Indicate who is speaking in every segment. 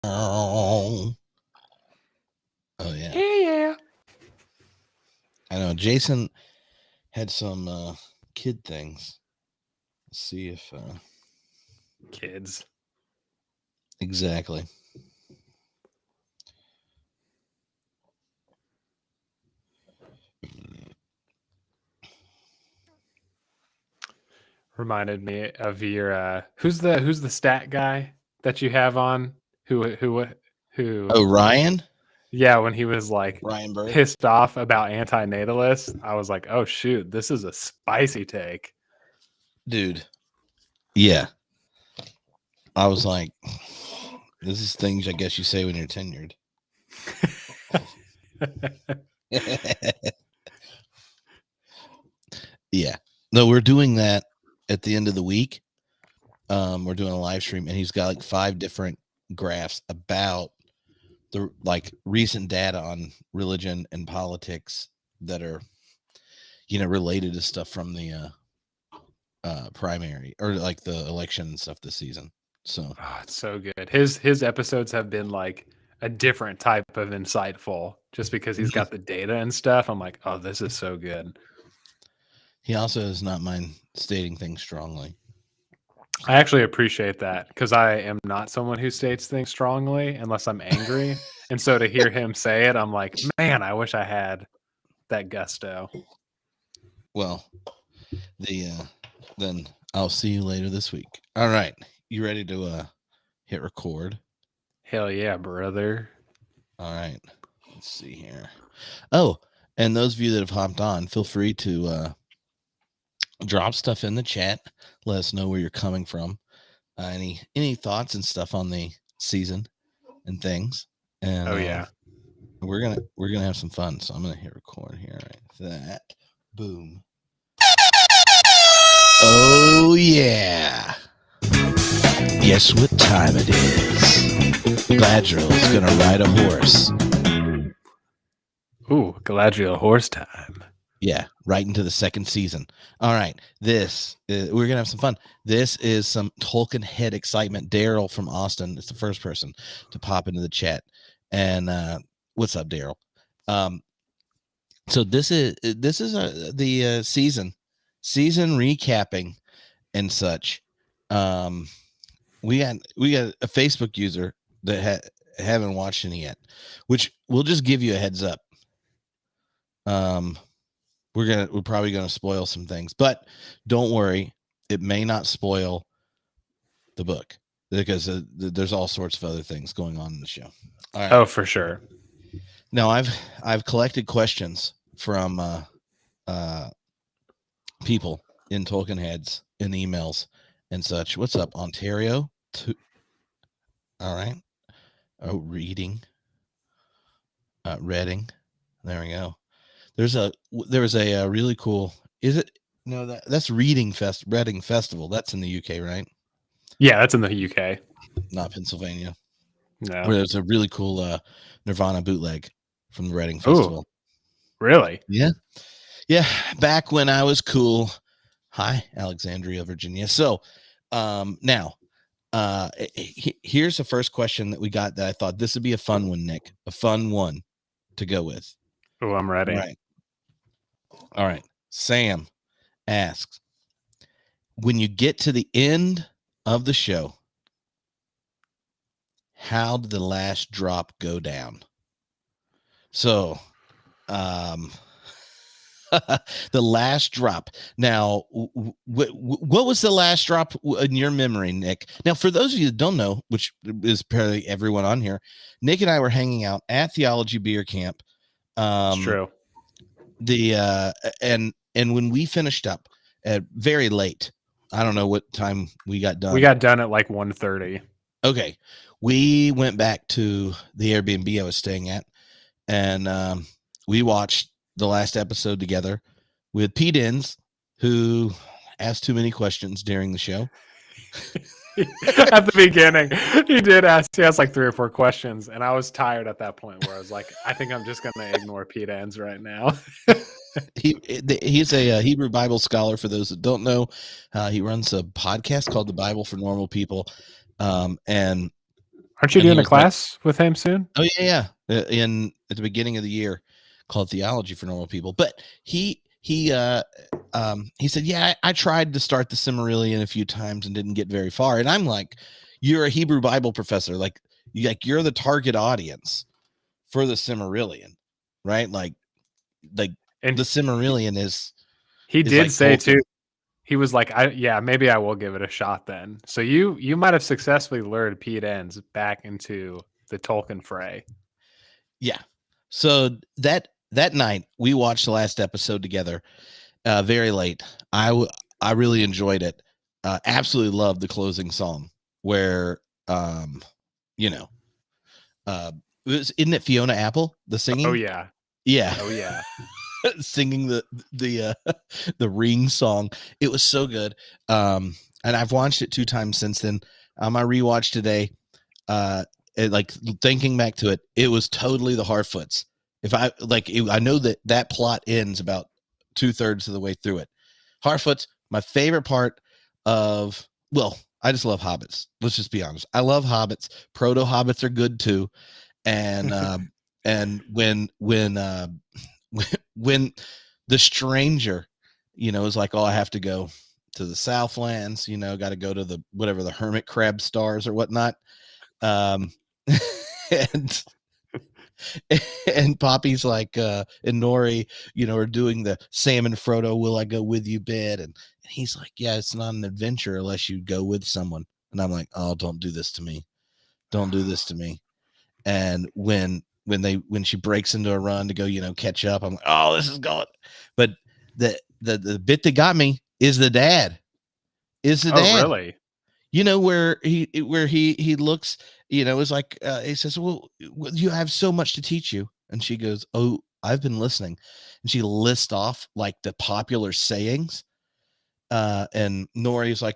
Speaker 1: Oh yeah.
Speaker 2: Yeah.
Speaker 1: I know. Jason had some kid things. Let's see if
Speaker 2: Kids.
Speaker 1: exactly.
Speaker 2: Reminded me of your who's the stat guy that you have on who
Speaker 1: Oh, Ryan
Speaker 2: yeah, when he was like
Speaker 1: Ryan Bird,
Speaker 2: pissed off about antinatalists, I was like, oh shoot, this is a spicy take.
Speaker 1: dude. Yeah, I was like, this is things I guess you say when you're tenured. Yeah. No, we're doing that at the end of the week. We're doing a live stream, and he's got like 5 different graphs about the like recent data on religion and politics that are, related to stuff from the primary or like the election and stuff this season. So
Speaker 2: Oh, it's so good. His episodes have been like a different type of insightful just because he's got the data and stuff. I'm like, oh, this is so good.
Speaker 1: he also does not mind stating things strongly.
Speaker 2: I actually appreciate that because I am not someone who states things strongly unless I'm angry. And so to hear him say it, I'm like, man, I wish I had that gusto.
Speaker 1: Well, then I'll see you later this week. All right, you ready to hit record?
Speaker 2: Hell yeah, brother.
Speaker 1: All right, let's see here. Oh, and those of you that have hopped on, feel free to drop stuff in the chat. Let us know where you're coming from. Any thoughts and stuff on the season and things. And
Speaker 2: Oh yeah.
Speaker 1: we're gonna have some fun. So I'm gonna hit record here. Right, that boom. Oh yeah. Guess what time it is? Gladrill's gonna ride a horse.
Speaker 2: Ooh, Galadriel horse time.
Speaker 1: Yeah, right into the second season. All right, we're gonna have some fun. This is some Tolkien Head excitement. Daryl from Austin is the first person to pop into the chat. And what's up, Daryl? So this is the season recapping and such. We got a Facebook user that haven't watched any yet, which we'll just give you a heads up. We're probably gonna spoil some things, but don't worry, it may not spoil the book because there's all sorts of other things going on in the show. All right.
Speaker 2: Oh, for sure.
Speaker 1: Now I've collected questions from people in Tolkien Heads in emails and such. What's up, Ontario? All right. Oh, reading. Reading. There we go. There was a really cool. Is it? No, that's Reading Festival. That's in the UK, right?
Speaker 2: Yeah, that's in the UK.
Speaker 1: Not Pennsylvania.
Speaker 2: No.
Speaker 1: Where there's a really cool Nirvana bootleg from the Reading Festival.
Speaker 2: Ooh, really?
Speaker 1: Yeah. Yeah. Back when I was cool. Hi, Alexandria, Virginia. So now here's the first question that we got that I thought this would be a fun one, Nick. A fun one to go with.
Speaker 2: Oh, I'm ready.
Speaker 1: All right. Sam asks, when you get to the end of the show, how did the last drop go down? So, the last drop. Now, what was the last drop in your memory, Nick? Now, for those of you that don't know, which is apparently everyone on here, Nick and I were hanging out at Theology Beer Camp.
Speaker 2: It's true.
Speaker 1: And when we finished up at very late, I don't know what time we got done.
Speaker 2: We got done at like 1:30.
Speaker 1: Okay. We went back to the Airbnb I was staying at, and we watched the last episode together with Pete Inns, who asked too many questions during the show.
Speaker 2: At the beginning, he asked like 3 or 4 questions, and I was tired at that point where I was like, I think I'm just gonna ignore Pete Inns right now.
Speaker 1: He's a Hebrew Bible scholar. For those that don't know, he runs a podcast called The Bible for Normal People, and
Speaker 2: Aren't you
Speaker 1: And he
Speaker 2: doing a
Speaker 1: was like,
Speaker 2: class with him soon?
Speaker 1: "Oh yeah, yeah," in at the beginning of the year, called Theology for Normal People. But he said, "Yeah, I tried to start the Silmarillion a few times and didn't get very far." And I'm like, "You're a Hebrew Bible professor, you're the target audience for the Silmarillion, right? Like
Speaker 2: And
Speaker 1: the Silmarillion
Speaker 2: he
Speaker 1: is
Speaker 2: did
Speaker 1: like
Speaker 2: say too,
Speaker 1: Tolkien."
Speaker 2: he was like, maybe I will give it a shot then. So you might have successfully lured Pete Enns back into the Tolkien fray.
Speaker 1: Yeah. So that night we watched the last episode together, very late. I really enjoyed it. Absolutely loved the closing song where, you know, isn't it Fiona Apple the
Speaker 2: Oh
Speaker 1: singing?
Speaker 2: yeah.
Speaker 1: Yeah,
Speaker 2: Oh yeah.
Speaker 1: singing the the Ring song. It was so good. And I've watched it 2 times since then. I rewatched today. Like thinking back to it, it was totally the Harfoots. If I like, I know that plot ends about 2/3 of the way through it. Harfoots, my favorite part of. Well, I just love hobbits. Let's just be honest. I love hobbits. Proto hobbits are good too. And and when the stranger, is like, oh, I have to go to the Southlands. Got to go to the whatever the hermit crab stars or whatnot. Um, and and Poppy's like, and Nori, are doing the Sam and Frodo, will I go with you bit? And he's like, yeah, it's not an adventure unless you go with someone. And I'm like, oh, don't do this to me. Don't do this to me. And when she breaks into a run to go, catch up, I'm like, oh, this is going. But the bit that got me is the dad. Is the
Speaker 2: Oh
Speaker 1: dad.
Speaker 2: really?
Speaker 1: Where he looks, is like, he says, well, you have so much to teach you. And she goes, oh, I've been listening. And she lists off like the popular sayings. And Nori's like,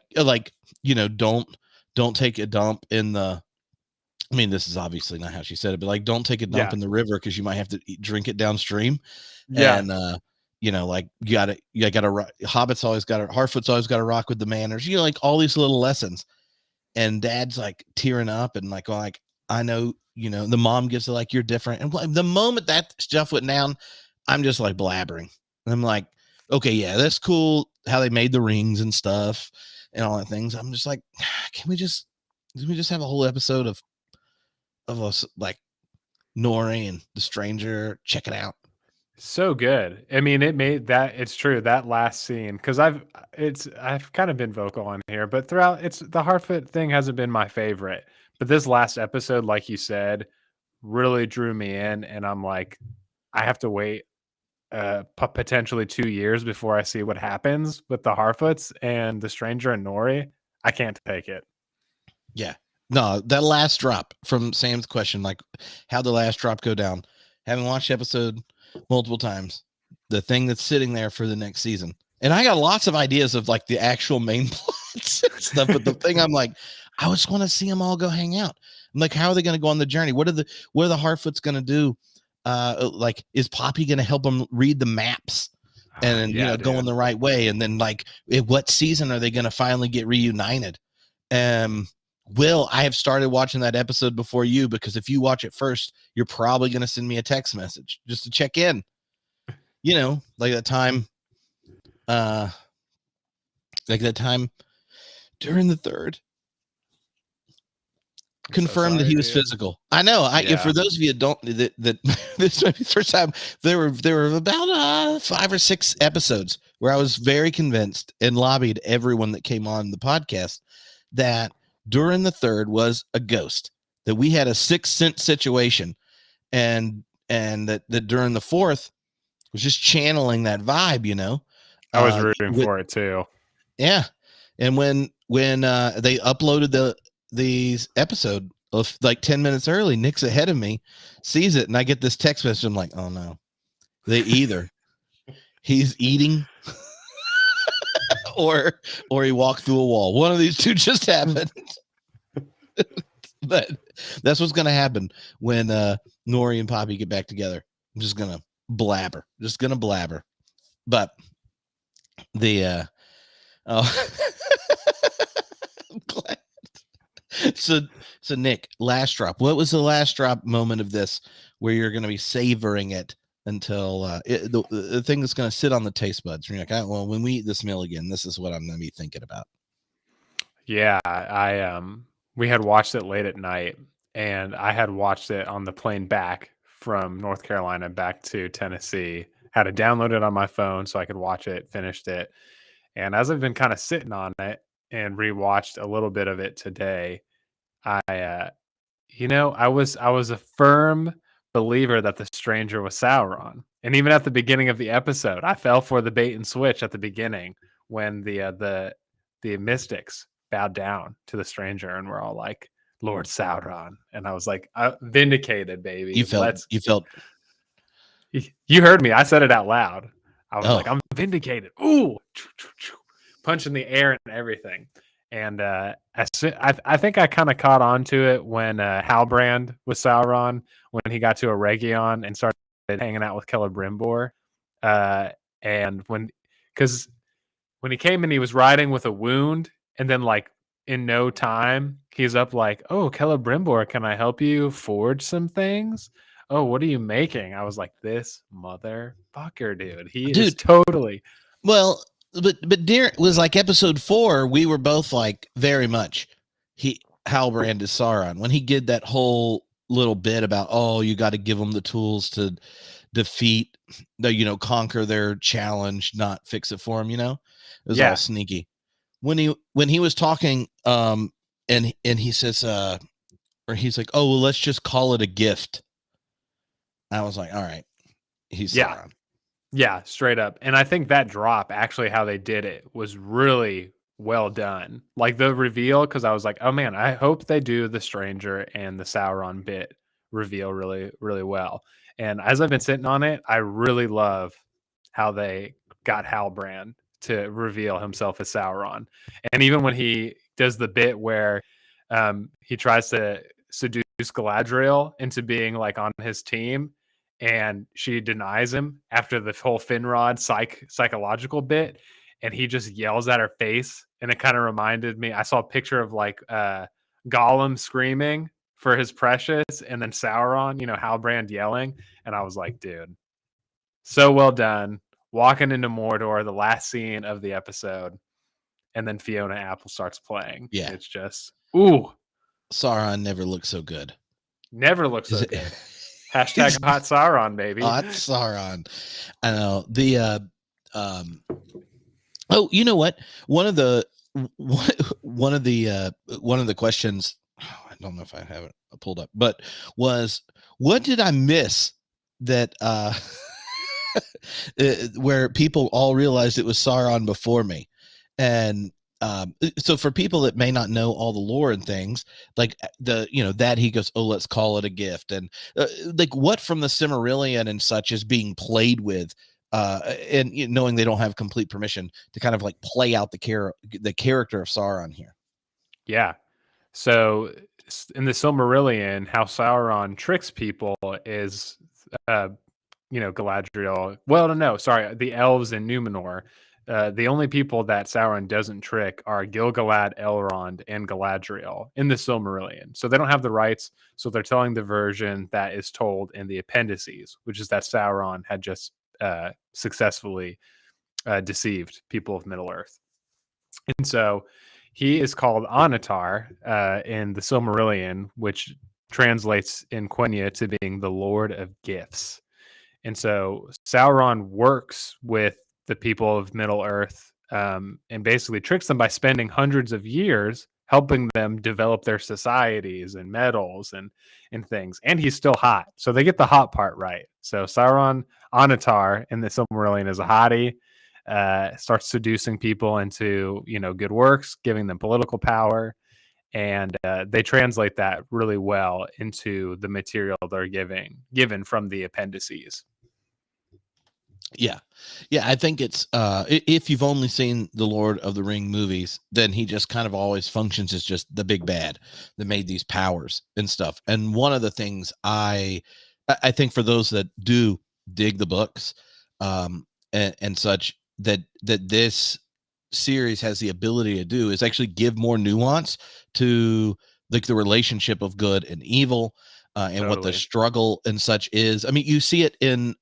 Speaker 1: don't take a dump in the. I mean, this is obviously not how she said it, but like, don't take a dump
Speaker 2: Yeah.
Speaker 1: in the river because you might have to drink it downstream.
Speaker 2: Yeah.
Speaker 1: And like, you gotta Hobbit's always got Harfoot's always got to rock with the manners. Like all these little lessons. And Dad's like tearing up and like I know, the mom gives it like, you're different. And the moment that stuff went down, I'm just like blabbering. And I'm like, okay, yeah, that's cool how they made the rings and stuff and all that things. I'm just like, can we just have a whole episode of us like Nori and the stranger? Check it out.
Speaker 2: So good. I mean, it's true, that last scene, because I've kind of been vocal on here, but throughout, it's the Harfoot thing hasn't been my favorite. But this last episode, like you said, really drew me in, and I'm like, I have to wait potentially 2 years before I see what happens with the Harfoots and the stranger and Nori. I can't take it.
Speaker 1: Yeah. No, that last drop from Sam's question, like how the last drop go down. Having watched the episode multiple times, the thing that's sitting there for the next season. And I got lots of ideas of like the actual main plots and stuff, but the thing I'm like, I just want to see them all go hang out. I'm like, how are they going to go on the journey? What are the Harfoots going to do? Like, is Poppy going to help them read the maps and
Speaker 2: Yeah,
Speaker 1: go in
Speaker 2: dude.
Speaker 1: the right way? And then like, what season are they going to finally get reunited? Will, I have started watching that episode before you, because if you watch it first, you're probably going to send me a text message just to check in. Like that time, during the third,
Speaker 2: I'm so
Speaker 1: confirmed that
Speaker 2: sorry,
Speaker 1: he was
Speaker 2: dude.
Speaker 1: physical. I know. For
Speaker 2: Yeah.
Speaker 1: those of you that don't, that this might be the first time, there were about 5 or 6 episodes where I was very convinced and lobbied everyone that came on the podcast that during the third was a ghost, that we had a sixth sense situation, and that during the fourth was just channeling that vibe,
Speaker 2: I was rooting
Speaker 1: with,
Speaker 2: for it too.
Speaker 1: yeah. And when they uploaded these episode of like 10 minutes early, Nick's ahead of me, sees it, and I get this text message. I'm like, oh no, they either he's eating or he walked through a wall. One of these two just happened. But that's what's gonna happen when Nori and Poppy get back together. I'm just gonna blabber. But the oh I'm glad. So, so Nick, last drop. What was the last drop moment of this where you're going to be savoring it until the thing that's going to sit on the taste buds? You're like, well, when we eat this meal again, this is what I'm going to be thinking about.
Speaker 2: Yeah, I we had watched it late at night, and I had watched it on the plane back from North Carolina back to Tennessee. Had it downloaded on my phone so I could watch it, finished it. And as I've been kind of sitting on it and rewatched a little bit of it today, I I was a firm believer that the stranger was Sauron. And even at the beginning of the episode, I fell for the bait and switch at the beginning when the mystics bowed down to the stranger and were all like, Lord Sauron. And I was like, vindicated, baby.
Speaker 1: You felt
Speaker 2: You heard me. I said it out loud. I was like,
Speaker 1: oh
Speaker 2: I'm vindicated. Ooh, punching the air and everything. And I think I kind of caught on to it when Halbrand was Sauron, when he got to Eregion and started hanging out with Celebrimbor. Uh, and because when he came in, he was riding with a wound, and then like in no time, he's up like, "Oh, Celebrimbor, can I help you forge some things? Oh, what are you making?" I was like, "This motherfucker, dude. He is
Speaker 1: dude.
Speaker 2: totally."
Speaker 1: Well, but dear, it was like episode 4. We were both like very much Halbrand is Sauron when he did that whole little bit about, oh, you got to give them the tools to defeat conquer their challenge, not fix it for them. It was all
Speaker 2: Yeah,
Speaker 1: sneaky. When he was talking, and he says, or he's like, oh, well, let's just call it a gift. I was like, all right, he's
Speaker 2: yeah.
Speaker 1: Sauron.
Speaker 2: Yeah, straight up. And I think that drop, actually, how they did it was really well done. Like the reveal, because I was like, oh man, I hope they do the Stranger and the Sauron bit reveal really, really well. And as I've been sitting on it, I really love how they got Halbrand to reveal himself as Sauron. And even when he does the bit where he tries to seduce Galadriel into being like on his team, and she denies him after the whole Finrod psychological bit, and he just yells at her face, and it kind of reminded me. I saw a picture of like Gollum screaming for his precious, and then Sauron, Halbrand yelling, and I was like, dude, so well done. Walking into Mordor, the last scene of the episode, and then Fiona Apple starts playing.
Speaker 1: Yeah,
Speaker 2: It's just ooh,
Speaker 1: Sauron never looked so good.
Speaker 2: never looks so good. Hashtag hot Sauron, baby.
Speaker 1: Hot Sauron. I know um oh, you know what? One of the one of the questions, I don't know if I have it pulled up, but was, what did I miss that where people all realized it was Sauron before me? And so for people that may not know all the lore and things, like that he goes, oh, let's call it a gift, and like what from the Silmarillion and such is being played with, and knowing they don't have complete permission to kind of like play out the character of Sauron here.
Speaker 2: Yeah. So in the Silmarillion, how Sauron tricks people is, Galadriel. Well, no, sorry, the elves in Numenor. The only people that Sauron doesn't trick are Gil-galad, Elrond, and Galadriel in the Silmarillion. So they don't have the rights. So they're telling the version that is told in the appendices, which is that Sauron had just successfully deceived people of Middle Earth. And so he is called Anatar in the Silmarillion, which translates in Quenya to being the Lord of Gifts. And so Sauron works with the people of Middle Earth, and basically tricks them by spending hundreds of years helping them develop their societies and metals and things. And he's still hot. So they get the hot part right. So Sauron Anatar in the Silmarillion is a hottie. Starts seducing people into good works, giving them political power, and they translate that really well into the material they're given from the appendices.
Speaker 1: Yeah. I think it's if you've only seen the Lord of the Ring movies, then he just kind of always functions as just the big bad that made these powers and stuff. And one of the things I think for those that do dig the books, and such, that this series has the ability to do is actually give more nuance to like the relationship of good and evil, and what the
Speaker 2: Totally.
Speaker 1: struggle and such is. I mean, you see it in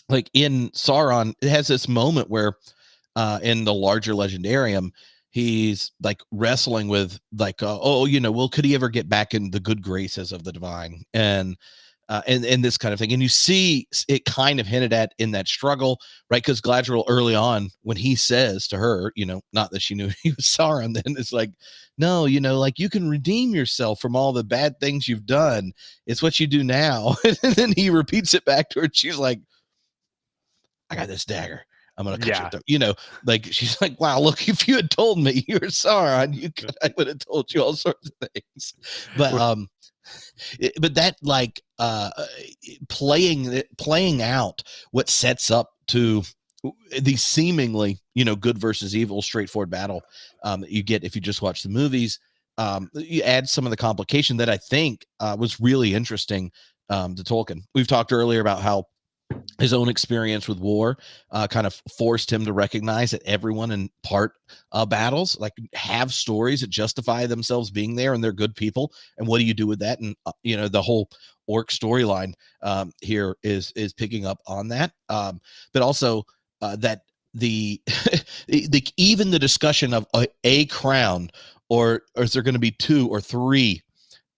Speaker 1: like in Sauron. It has this moment where in the larger legendarium, he's like wrestling with like, oh, well, could he ever get back in the good graces of the divine, and this kind of thing. And you see it kind of hinted at in that struggle, right? Because Galadriel early on, when he says to her, not that she knew he was Sauron, then it's like, no, like you can redeem yourself from all the bad things you've done. It's what you do now. And then he repeats it back to her. And she's like, I got this dagger. I'm gonna cut your throat. Like she's like, wow, look, if you had told me you were Sauron, I would have told you all sorts of things. But that like playing out what sets up to the seemingly good versus evil straightforward battle that you get if you just watch the movies. You add some of the complication that I think was really interesting to Tolkien. We've talked earlier about how his own experience with war kind of forced him to recognize that everyone in part battles like have stories that justify themselves being there, and they're good people. And what do you do with that? And the whole orc storyline here is picking up on that, but also that the even the discussion of a crown, or is there going to be 2 or 3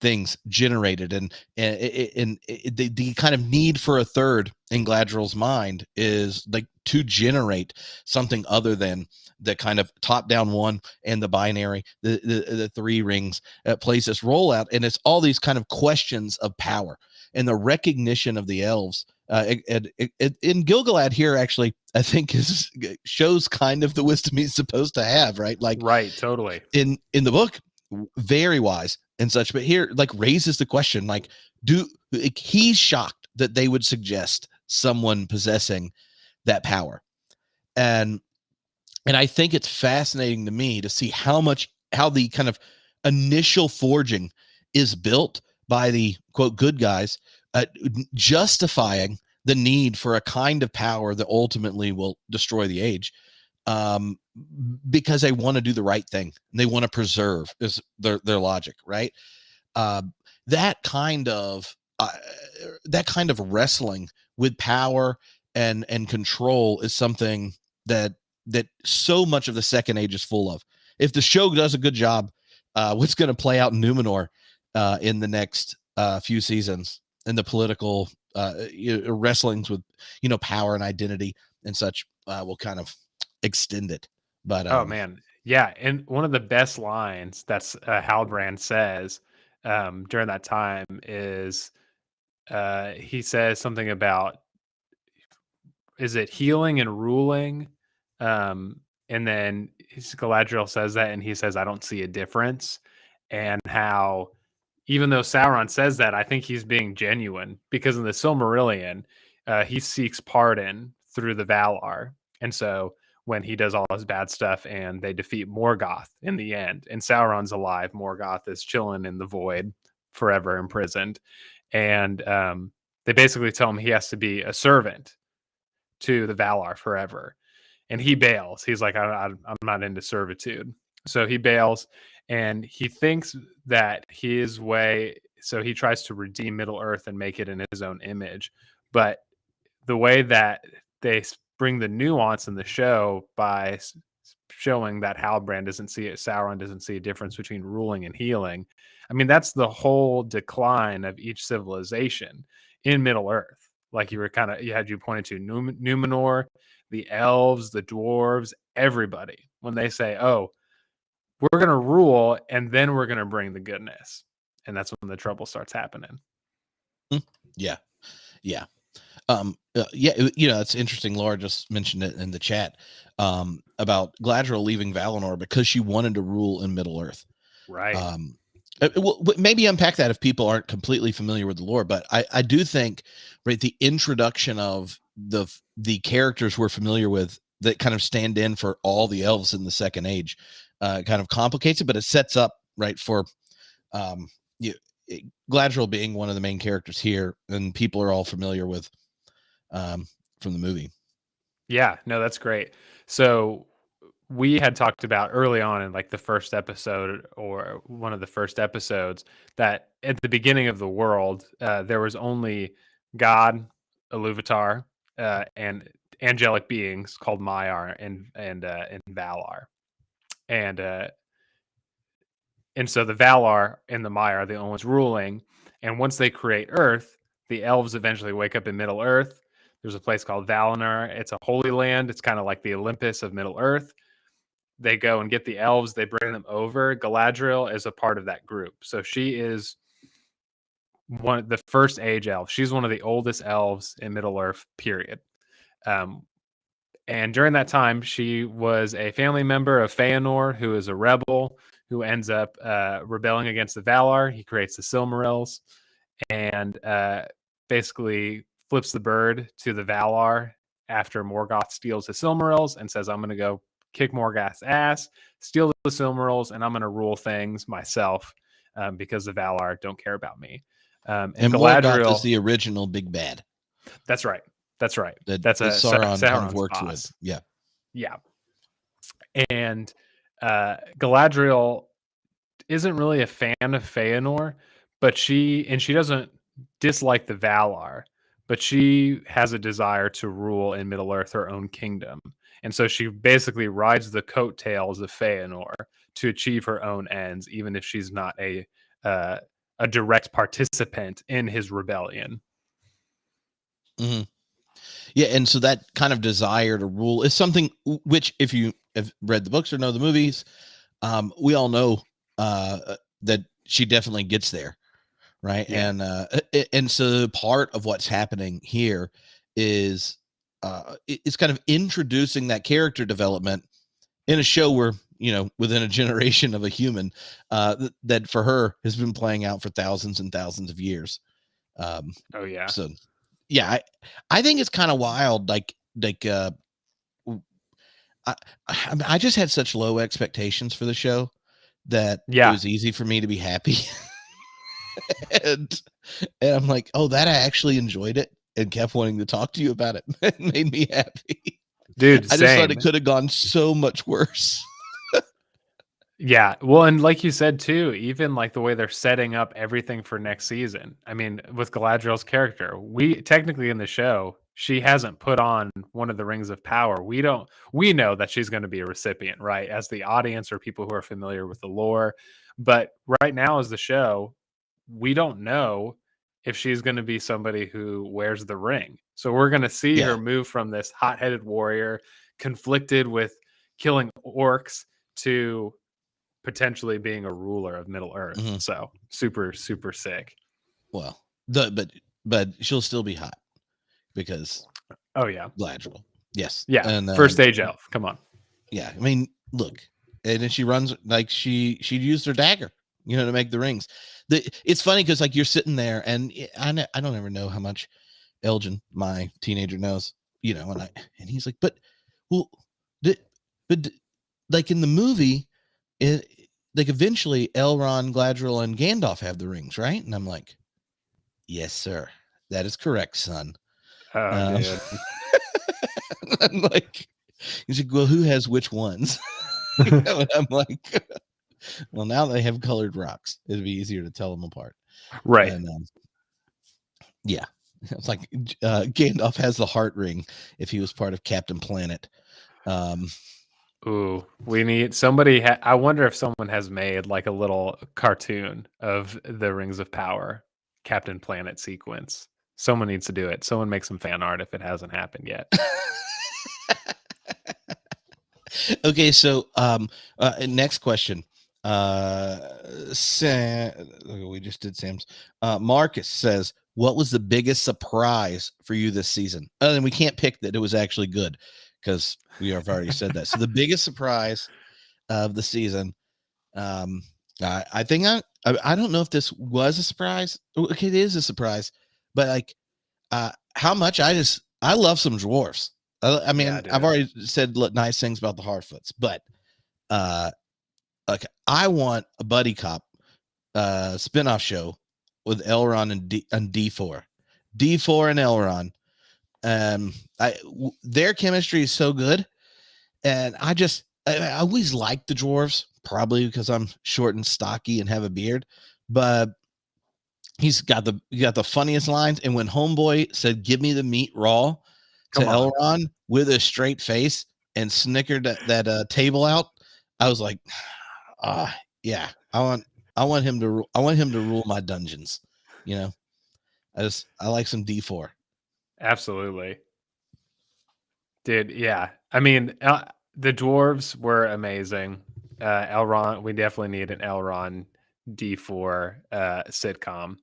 Speaker 1: things generated, and the kind of need for a third in Galadriel's mind is like to generate something other than the kind of top down one and the binary, the 3 rings plays this role out. And it's all these kind of questions of power and the recognition of the elves. In Gilgalad here, actually, I think shows kind of the wisdom he's supposed to have, right? Like,
Speaker 2: right, totally.
Speaker 1: In the book, very wise and such, but here like raises the question, like, he's shocked that they would suggest someone possessing that power. And I think it's fascinating to me to see how the kind of initial forging is built by the quote good guys, justifying the need for a kind of power that ultimately will destroy the age, because they want to do the right thing. And they want to preserve is their logic, right? That kind of wrestling with power and control is something that so much of the Second Age is full of. If the show does a good job, what's going to play out in Numenor in the next few seasons, and the political wrestlings with power and identity and such will kind of extend it. But
Speaker 2: oh man, yeah. And one of the best lines that's Halbrand says during that time is he says something about, is it healing and ruling? And then Galadriel says that, and he says, I don't see a difference. And how, even though Sauron says that, I think he's being genuine, because in the Silmarillion, he seeks pardon through the Valar. And so when he does all his bad stuff and they defeat Morgoth in the end, and Sauron's alive, Morgoth is chilling in the void, forever imprisoned. And they basically tell him he has to be a servant to the Valar forever. And he bails. He's like, I'm not into servitude. So he bails, and he thinks that his way, so he tries to redeem Middle Earth and make it in his own image. But the way that they bring the nuance in the show by showing that Halbrand Sauron doesn't see a difference between ruling and healing. I mean, that's the whole decline of each civilization in Middle Earth. Like you pointed to Numenor, the elves, the dwarves, everybody. When they say, "Oh, we're going to rule, and then we're going to bring the goodness," and that's when the trouble starts happening.
Speaker 1: Yeah. It's interesting. Laura just mentioned it in the chat about Galadriel leaving Valinor because she wanted to rule in Middle Earth.
Speaker 2: Right.
Speaker 1: Well, maybe unpack that if people aren't completely familiar with the lore, but I do think, right, the introduction of the characters we're familiar with that kind of stand in for all the elves in the Second Age kind of complicates it, but it sets up right for Galadriel being one of the main characters here, and people are all familiar with from the movie.
Speaker 2: Yeah, no, that's great. So we had talked about early on in like the first episode or one of the first episodes that at the beginning of the world, there was only God, Iluvatar, and angelic beings called Maiar and Valar, and uh, and so the Valar and the Maiar are the only ones ruling. And once they create Earth, the elves eventually wake up in Middle Earth. There's a place called Valinor. It's a holy land. It's kind of like the Olympus of Middle Earth. They go and get the elves. They bring them over. Galadriel is a part of that group. So she is one of the first age elf. She's one of the oldest elves in Middle Earth, period. Um, and during that time, she was a family member of Feanor, who is a rebel who ends up rebelling against the Valar. He creates the Silmarils and basically flips the bird to the Valar after Morgoth steals the Silmarils and says, I'm going to go kick Morgoth's ass, steal the Silmarils, and I'm going to rule things myself because the Valar don't care about me. And
Speaker 1: Morgoth is
Speaker 2: Galadriel,
Speaker 1: the original big bad
Speaker 2: that's right. That's right.
Speaker 1: that,
Speaker 2: That's
Speaker 1: that Sauron kind of
Speaker 2: Sauron's
Speaker 1: works
Speaker 2: boss.
Speaker 1: with. Yeah.
Speaker 2: Yeah. And Galadriel isn't really a fan of Feanor, but she doesn't dislike the Valar, but she has a desire to rule in Middle Earth her own kingdom. And so she basically rides the coattails of Feanor to achieve her own ends, even if she's not a direct participant in his rebellion.
Speaker 1: Mm-hmm. Yeah, and so that kind of desire to rule is something which, if you have read the books or know the movies, we all know that she definitely gets there, right?
Speaker 2: Yeah.
Speaker 1: And so part of what's happening here is it's kind of introducing that character development in a show where, you know, within a generation of a human that for her has been playing out for thousands and thousands of years.
Speaker 2: Oh yeah.
Speaker 1: So yeah, I think it's kind of wild. I just had such low expectations for the show that it
Speaker 2: Yeah.
Speaker 1: was easy for me to be happy. and I'm like, oh, that I actually enjoyed it and kept wanting to talk to you about it. It made me happy.
Speaker 2: Dude,
Speaker 1: I just thought it
Speaker 2: same.
Speaker 1: could have gone so much worse.
Speaker 2: Yeah. Well, and like you said too, even like the way they're setting up everything for next season. I mean, with Galadriel's character, we technically in the show, she hasn't put on one of the rings of power. We know that she's going to be a recipient, right? As the audience or people who are familiar with the lore. But right now as the show, we don't know if she's going to be somebody who wears the ring. So we're going to see
Speaker 1: Yeah.
Speaker 2: her move from this hot-headed warrior conflicted with killing orcs to potentially being a ruler of Middle Earth.
Speaker 1: Mm-hmm.
Speaker 2: So super, super sick.
Speaker 1: Well, but she'll still be hot because
Speaker 2: Oh yeah.
Speaker 1: Galadriel. Yes.
Speaker 2: Yeah.
Speaker 1: And
Speaker 2: First stage elf. Come on.
Speaker 1: yeah, I mean, look, and then she runs like she used her dagger, you know, to make the rings. It's funny because like you're sitting there, and I don't ever know how much Elgin, my teenager, knows, you know, and he's like, but well, but like in the movie, it like eventually Elrond, Galadriel, and Gandalf have the rings, right? And I'm like, yes, sir, that is correct, son.
Speaker 2: Oh, dude.
Speaker 1: I'm like, he's like, well, who has which ones? You know, and I'm like, well, now they have colored rocks. It'd be easier to tell them apart.
Speaker 2: Right.
Speaker 1: And yeah, it's like Gandalf has the heart ring if he was part of Captain Planet.
Speaker 2: Ooh, we need somebody. I wonder if someone has made like a little cartoon of the Rings of Power Captain Planet sequence. Someone needs to do it. Someone make some fan art if it hasn't happened yet.
Speaker 1: Okay, so next question. We just did Sam's. Marcus says, what was the biggest surprise for you this season? And we can't pick that it was actually good because we have already said that. So the biggest surprise of the season, I think I don't know if this was a surprise. Okay, it is a surprise, but like how much I love some dwarfs. I mean,
Speaker 2: Yeah,
Speaker 1: I've
Speaker 2: dude.
Speaker 1: already said nice things about the Harfoots, but like I want a buddy cop spinoff show with Elrond and D4. D4 and Elrond. Their chemistry is so good, and I always liked the dwarves, probably because I'm short and stocky and have a beard, but he's got the funniest lines. And when Homeboy said, "Give me the meat raw," to
Speaker 2: Come on.
Speaker 1: Elrond with a straight face and snickered that table out, I was like, yeah, I want him to rule my dungeons. You know, I like some D4.
Speaker 2: Absolutely. Dude, yeah. I mean, the dwarves were amazing. Elrond, we definitely need an Elrond D4 sitcom.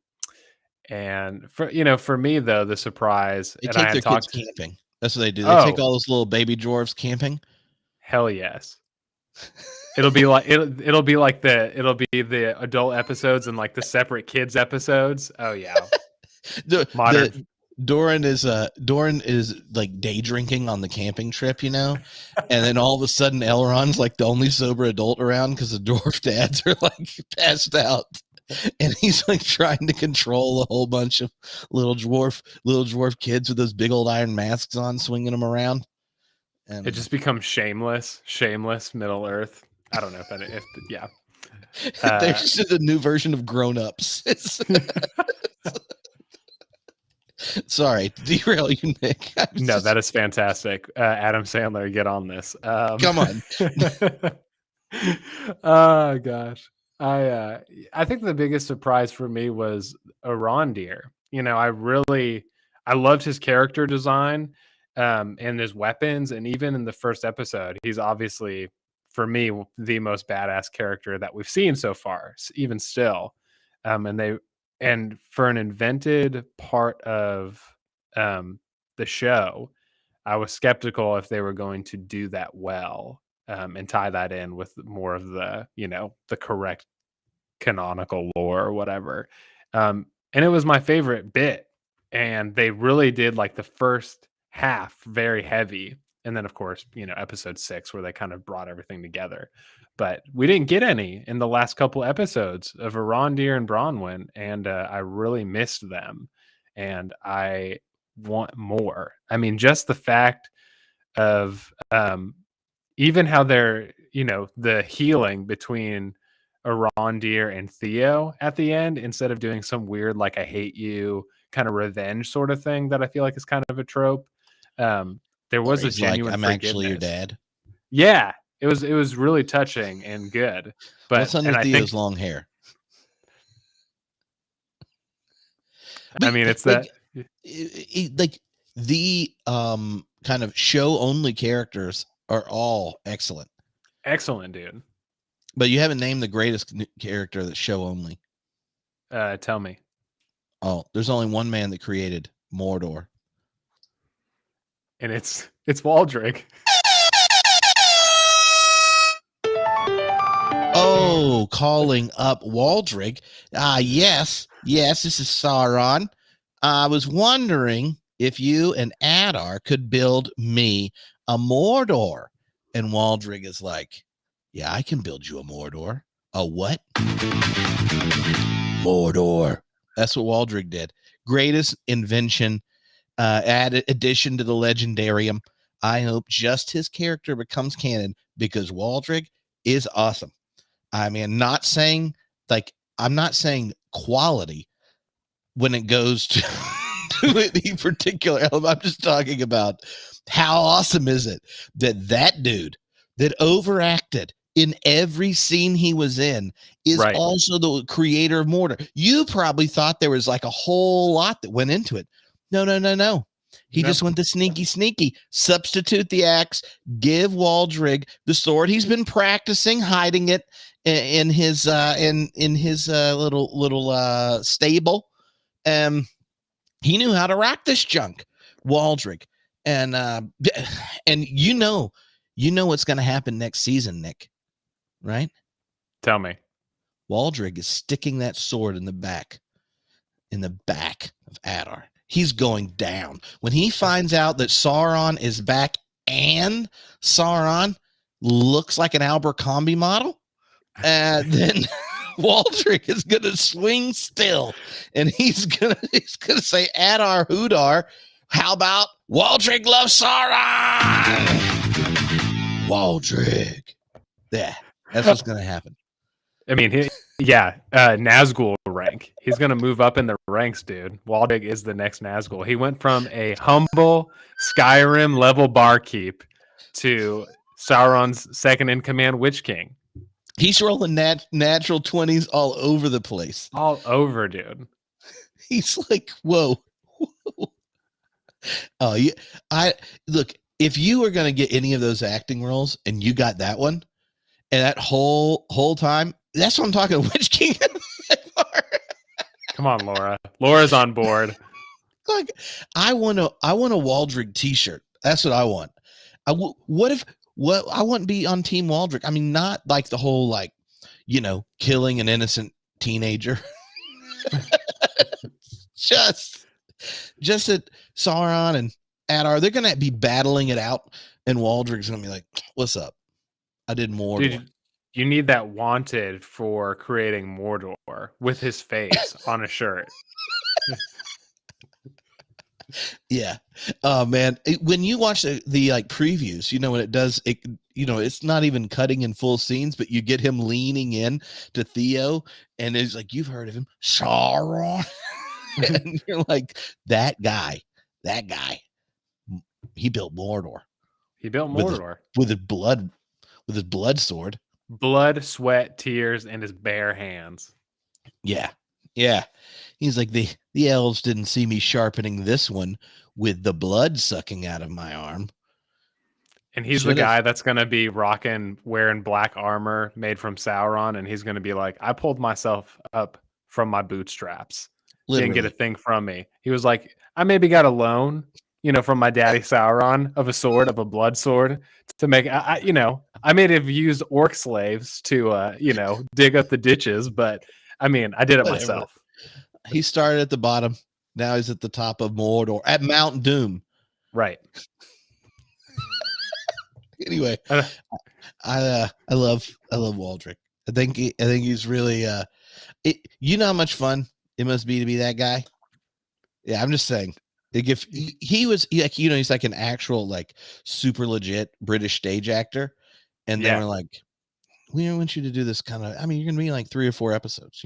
Speaker 2: And for me though, the surprise,
Speaker 1: They
Speaker 2: and I
Speaker 1: take
Speaker 2: had
Speaker 1: their kids
Speaker 2: talked.
Speaker 1: camping. That's what they do. They take
Speaker 2: Oh,
Speaker 1: all those little baby dwarves camping.
Speaker 2: hell yes. It'll be the adult episodes and like the separate kids episodes. Oh yeah.
Speaker 1: The
Speaker 2: Modern.
Speaker 1: Doran is like day drinking on the camping trip, and then all of a sudden Elrond's like the only sober adult around because the dwarf dads are like passed out, and he's like trying to control a whole bunch of little dwarf kids with those big old iron masks on, swinging them around. And
Speaker 2: It just becomes shameless Middle Earth. I don't know if yeah.
Speaker 1: there's just a new version of Grown Ups. Sorry to derail you, Nick.
Speaker 2: No, that is fantastic. Adam Sandler, get on this.
Speaker 1: Come on.
Speaker 2: Oh gosh. I think the biggest surprise for me was Arondir. I loved his character design, and his weapons, and even in the first episode, he's obviously, for me, the most badass character that we've seen so far, even still. And for an invented part of the show, I was skeptical if they were going to do that well, and tie that in with more of the correct canonical lore or whatever. And it was my favorite bit. And they really did like the first half very heavy. And then, of course, episode 6, where they kind of brought everything together. But we didn't get any in the last couple episodes of Arondir and Bronwyn. And I really missed them. And I want more. I mean, just the fact of even how they're, the healing between Arondir and Theo at the end, instead of doing some weird, like, I hate you kind of revenge sort of thing that I feel like is kind of a trope. There
Speaker 1: Or
Speaker 2: was a
Speaker 1: he's like,
Speaker 2: genuine
Speaker 1: I'm actually your
Speaker 2: forgiveness.
Speaker 1: dad.
Speaker 2: Yeah, it was really touching and good.
Speaker 1: What's under
Speaker 2: I
Speaker 1: Theo's
Speaker 2: think,
Speaker 1: long hair?
Speaker 2: I
Speaker 1: But
Speaker 2: mean, it's
Speaker 1: like,
Speaker 2: that
Speaker 1: like the kind of show only characters are all excellent.
Speaker 2: excellent, dude.
Speaker 1: But you haven't named the greatest character that's show only.
Speaker 2: Tell me.
Speaker 1: Oh, there's only one man that created Mordor.
Speaker 2: And it's Waldrick.
Speaker 1: Oh, calling up Waldrick. Yes, this is Sauron. I was wondering if you and Adar could build me a Mordor. And Waldrick is like, yeah, I can build you a Mordor. A what? Mordor. That's what Waldrick did. Greatest invention, added addition to the legendarium. I hope just his character becomes canon because Waldrick is awesome. I mean, I'm not saying quality when it goes to any particular element. I'm just talking about how awesome is it that dude that overacted in every scene he was in is
Speaker 2: Right.
Speaker 1: also the creator of Mordor. You probably thought there was like a whole lot that went into it. No. He just went to sneaky. Substitute the axe. Give Waldrick the sword. He's been practicing hiding it in his little stable. He knew how to rock this junk, Waldrick, and what's going to happen next season, Nick, right?
Speaker 2: Tell me.
Speaker 1: Waldrick is sticking that sword in the back of Adar. He's going down when he finds out that Sauron is back, and Sauron looks like an Abercrombie model. Then Waldrick is gonna swing still, and he's gonna say, Adar Hudar, how about Waldrick loves Sauron? Waldrick. Yeah, that's what's gonna happen.
Speaker 2: I mean, Nazgul rank. He's gonna move up in the ranks, dude. Waldig is the next Nazgul. He went from a humble Skyrim level barkeep to Sauron's second in command Witch King.
Speaker 1: He's rolling natural 20s all over the place.
Speaker 2: All over, dude.
Speaker 1: He's like, whoa. Oh, yeah. I look, if you were gonna get any of those acting roles and you got that one, and that whole time, that's what I'm talking. Witch King.
Speaker 2: Come on, Laura. Laura's on board.
Speaker 1: Like, I want a Waldrick T-shirt. That's what I want. What I want to be on Team Waldrick. I mean, not like the whole like, killing an innocent teenager. just that Sauron and Adar, they're gonna be battling it out, and Waldrick's gonna be like, "What's up? I did more."
Speaker 2: Dude, you need that wanted for creating Mordor with his face on a shirt.
Speaker 1: Yeah. Oh man, when you watch the like previews, when it does it, it's not even cutting in full scenes, but you get him leaning in to Theo, and it's like, you've heard of him, Sauron. And you're like, that guy, he built Mordor.
Speaker 2: He built Mordor
Speaker 1: with his blood sword.
Speaker 2: Blood, sweat, tears, and his bare hands.
Speaker 1: Yeah. He's like, the elves didn't see me sharpening this one with the blood sucking out of my arm.
Speaker 2: And he's the guy that's going to be wearing black armor made from Sauron, and he's going to be like, I pulled myself up from my bootstraps. Literally. Didn't get a thing from me. He was like, I maybe got a loan, from my daddy Sauron of a blood sword to make, I may have used orc slaves to, dig up the ditches, but I mean, I did it myself.
Speaker 1: He started at the bottom. Now he's at the top of Mordor at Mount Doom.
Speaker 2: Right.
Speaker 1: Anyway, I love Waldrick. I think he's really you know how much fun it must be to be that guy. Yeah, I'm just saying. Like if he was he's like an actual like super legit British stage actor, and they were like, we want you to do this kind of. I mean, you're gonna be like 3 or 4 episodes,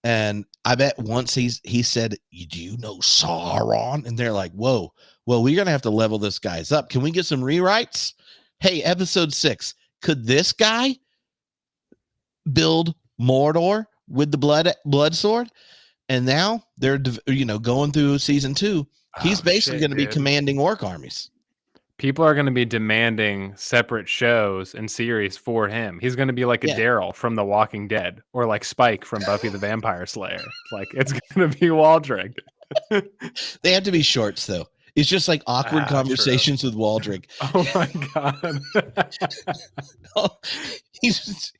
Speaker 1: And I bet once he said, do you know Sauron? And they're like, whoa, well, we're going to have to level this guy's up. Can we get some rewrites? Hey, episode 6, could this guy build Mordor with the blood sword? And now they're, going through season 2. He's basically going to be commanding orc armies.
Speaker 2: People are going to be demanding separate shows and series for him. He's going to be like a Daryl from The Walking Dead, or like Spike from Buffy the Vampire Slayer. Like, it's going to be Waldrick.
Speaker 1: They have to be shorts, though. It's just like awkward conversations with Waldrick.
Speaker 2: Oh my god!
Speaker 1: He's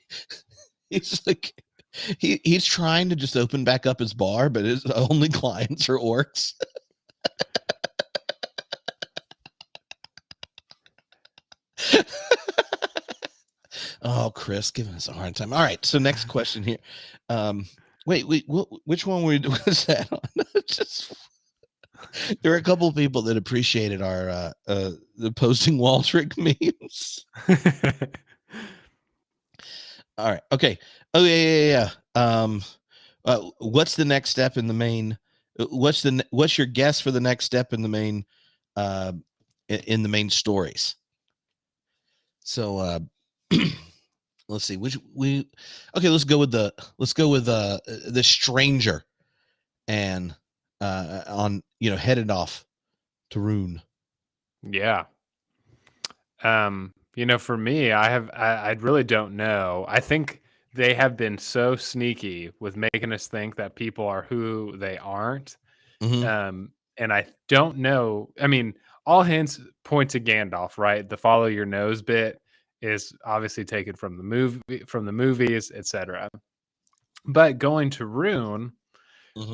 Speaker 1: like he's trying to just open back up his bar, but his only clients are orcs. Oh, Chris, giving us a hard time. All right, so next question here. Wait, which one was that on? Just, there are a couple of people that appreciated our the posting Waldrick memes. All right, okay. Oh yeah. What's the next step in the main? What's your guess for the next step in the main stories? So let's see let's go with the stranger, and on headed off to Rune.
Speaker 2: Yeah. For me, I really don't know. I think they have been so sneaky with making us think that people are who they aren't.
Speaker 1: Mm-hmm.
Speaker 2: And I don't know. I mean, all hints point to Gandalf, right? The follow your nose bit is obviously taken from the movies, etc. But going to Rune,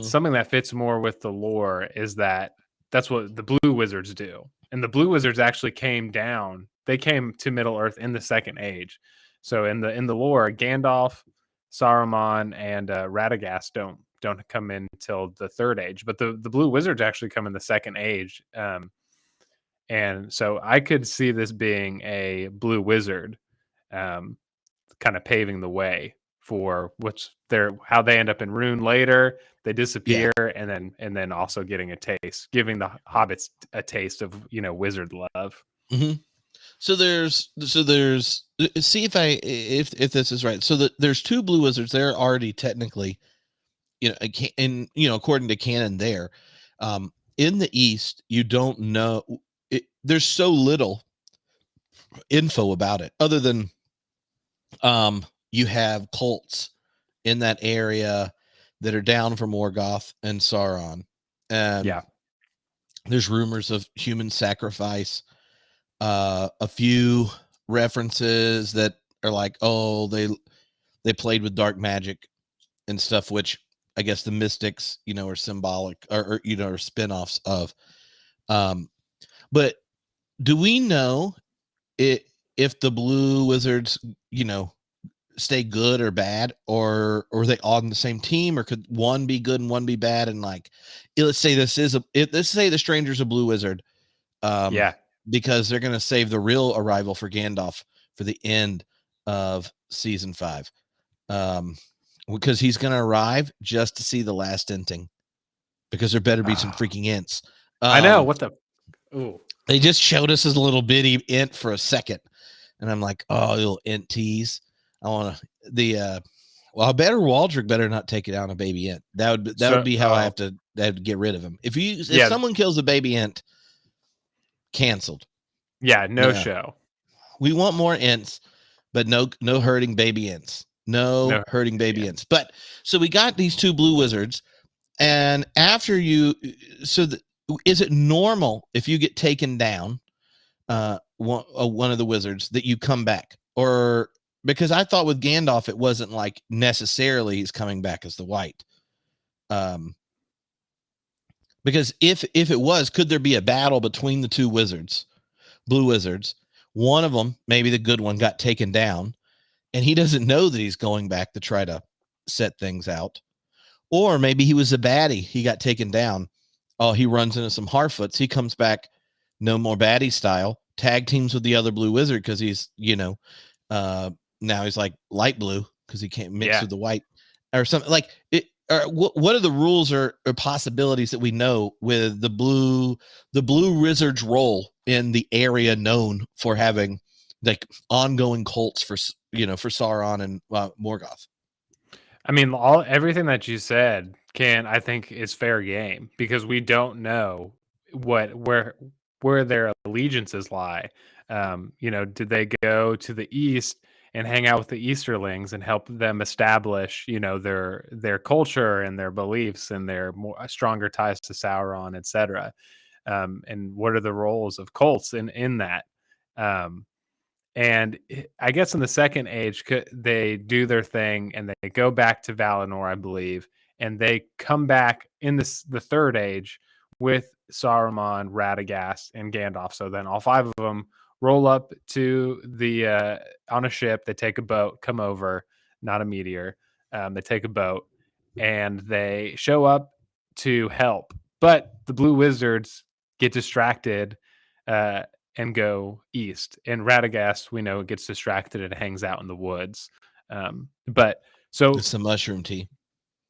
Speaker 2: something that fits more with the lore is that's what the Blue Wizards do. And the Blue Wizards actually came down. They came to Middle Earth in the Second Age. So in the lore, Gandalf, Saruman, and Radagast don't come in till the Third Age, but the Blue Wizards actually come in the Second Age. And so I could see this being a Blue Wizard kind of paving the way for how they end up in Rune later. They disappear, and then also getting a taste, giving the hobbits a taste of wizard love.
Speaker 1: Mm-hmm. So there's see if this is right. So there's 2 blue wizards. They're already technically, according to canon there. In the East, you don't know. There's so little info about it other than you have cults in that area that are down for Morgoth and Sauron. And there's rumors of human sacrifice. A few references that are like, oh, they played with dark magic and stuff, which I guess the mystics, are symbolic or are spin-offs of. But do we know if the blue wizards, stay good or bad, or are they all on the same team, or could one be good and one be bad? And like, let's say let's say the stranger's a blue wizard. Because they're going to save the real arrival for Gandalf for the end of season 5. Because he's going to arrive just to see the last Enting, because there better be some freaking Ents.
Speaker 2: I know what the. Ooh.
Speaker 1: They just showed us as a little bitty Ent for a second, and I'm like, oh, little Ent tease. I want to I better Waldrick better not take it down a baby Ent. That would be how I have to get rid of him. If someone kills a baby Ent, canceled.
Speaker 2: No show.
Speaker 1: We want more Ents, but no hurting baby Ents. No hurting baby Ents. But so we got these 2 blue wizards, and after is it normal if you get taken down, one of the wizards, that you come back? Or because I thought with Gandalf it wasn't like necessarily he's coming back as the white. Because if it was, could there be a battle between the 2 wizards, blue wizards? One of them, maybe the good one, got taken down, and he doesn't know that he's going back to try to set things out. Or maybe he was a baddie. He got taken down. Oh, he runs into some Harfoots. He comes back, no more baddie style, tag teams with the other blue wizard because he's, now he's like light blue because he can't mix with the white or something like it. What are the rules or possibilities that we know with the blue wizard's role in the area known for having like ongoing cults for Sauron and Morgoth?
Speaker 2: I mean, everything that you said I think is fair game, because we don't know where their allegiances lie. Did they go to the east and hang out with the Easterlings and help them establish, their culture and their beliefs and their stronger ties to Sauron, etc. And what are the roles of cults in that? And I guess in the Second Age, they do their thing and they go back to Valinor, I believe, and they come back in the Third Age with Saruman, Radagast, and Gandalf. So then all 5 of them roll up to the on a ship. They take a boat, come over, not a meteor. They take a boat and they show up to help, but the Blue Wizards get distracted and go east. And Radagast, we know, gets distracted and hangs out in the woods. But so
Speaker 1: it's the mushroom tea.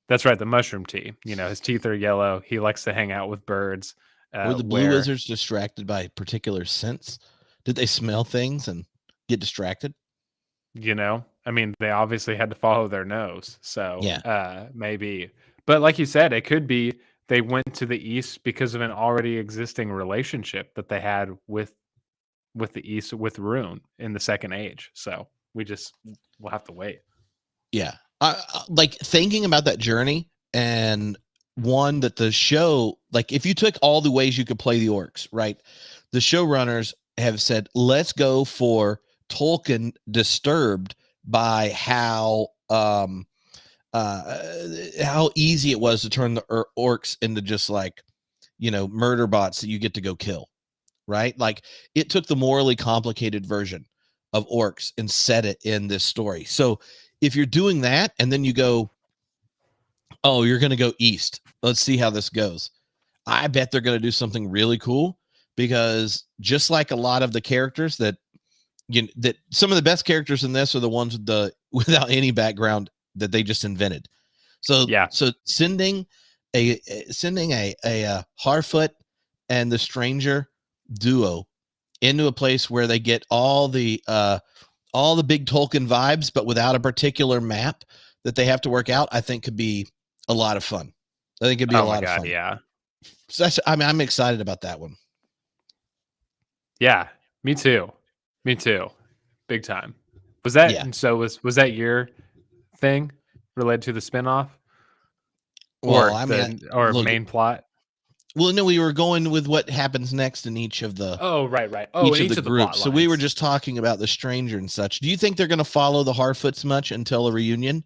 Speaker 2: That's right, the mushroom tea. His teeth are yellow. He likes to hang out with birds.
Speaker 1: Were the blue wizards distracted by particular scents? Did they smell things and get distracted?
Speaker 2: I mean, they obviously had to follow their nose. So maybe. But like you said, it could be they went to the east because of an already existing relationship that they had with the east, with Rune in the Second Age. So we'll have to wait.
Speaker 1: Yeah. Like thinking about that journey, and one that the show, like if you took all the ways you could play the orcs, right? The showrunners have said, let's go for Tolkien disturbed by how easy it was to turn the orcs into just like, murder bots that you get to go kill, right? Like it took the morally complicated version of orcs and set it in this story. So if you're doing that and then you go, oh, you're going to go east, let's see how this goes. I bet they're going to do something really cool, because just like a lot of the characters that that some of the best characters in this are the ones without any background that they just invented. So sending a Harfoot and the Stranger duo into a place where they get all the big Tolkien vibes, but without a particular map that they have to work out, I think could be a lot of fun. I think it'd be a lot of fun.
Speaker 2: Yeah.
Speaker 1: So I'm excited about that one.
Speaker 2: Yeah, me too. Me too. Big time. Was that so? Was that your thing related to the spinoff?
Speaker 1: Well,
Speaker 2: or main plot?
Speaker 1: Well, no, we were going with what happens next in each of the
Speaker 2: right.
Speaker 1: each of the groups. So we were just talking about the Stranger and such. Do you think they're going to follow the Harfoots much until a reunion?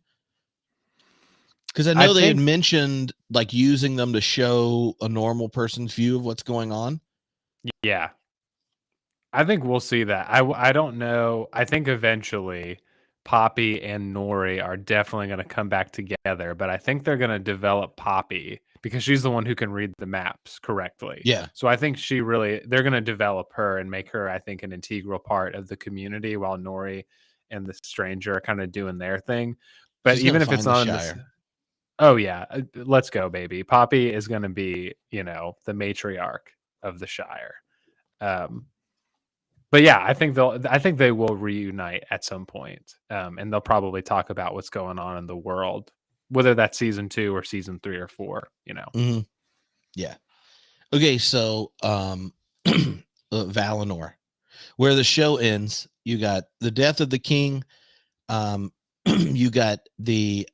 Speaker 1: Because I know they had mentioned like using them to show a normal person's view of what's going on.
Speaker 2: Yeah, I think we'll see that. I don't know. I think eventually Poppy and Nori are definitely going to come back together, but I think they're going to develop Poppy because she's the one who can read the maps correctly.
Speaker 1: Yeah.
Speaker 2: So I think they're going to develop her and make her, I think, an integral part of the community while Nori and the Stranger are kind of doing their thing. But even if it's not in this, oh yeah, let's go, baby. Poppy is going to be, the matriarch of the Shire. But yeah, I think they will reunite at some point, and they'll probably talk about what's going on in the world, whether that's season 2 or season 3 or 4.
Speaker 1: Mm-hmm. Yeah. Okay, so Valinor, where the show ends, you got the death of the king. You got the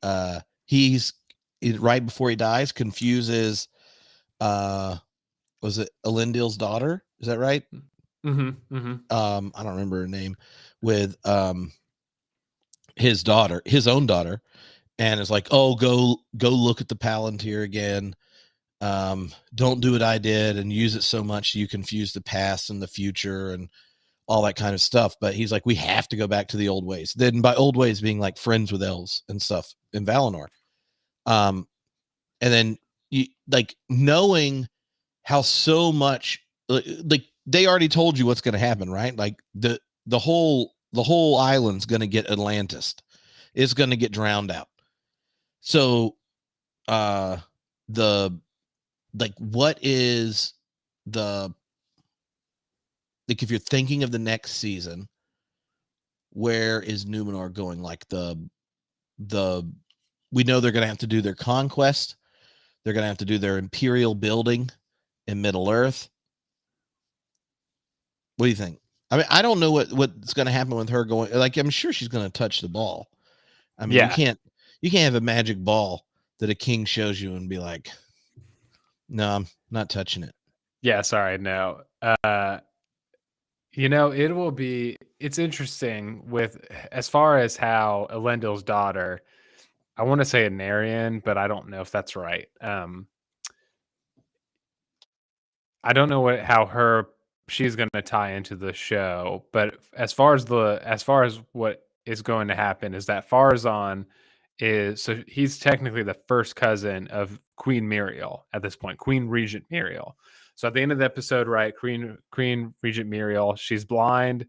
Speaker 1: he's right before he dies, confuses. Was it Elendil's daughter? Is that right?
Speaker 2: Mm-hmm, mm-hmm.
Speaker 1: I don't remember her name, with his own daughter, and it's like, oh, go look at the Palantir again. Don't do what I did and use it so much you confuse the past and the future and all that kind of stuff. But he's like, we have to go back to the old ways. Then by old ways being like friends with elves and stuff in Valinor. And then you like knowing how so much like they already told you what's going to happen, right? Like the whole island's going to get Atlantis. It's going to get drowned out. So what is the, like, if you're thinking of the next season, where is Numenor going? Like we know they're going to have to do their conquest. They're going to have to do their imperial building in Middle Earth. What do you think? I mean, I don't know what's going to happen with her going. Like, I'm sure she's going to touch the ball. I mean, you can't have a magic ball that a king shows you and be like, no, I'm not touching it.
Speaker 2: Yeah, sorry, no. It's interesting with as far as how Elendil's daughter, I want to say a Narian, but I don't know if that's right. I don't know how she's going to tie into the show, but as far as what is going to happen is that Farazan so he's technically the first cousin of Queen Muriel at this point, Queen Regent Muriel. So at the end of the episode, right, Queen Regent Muriel, she's blind.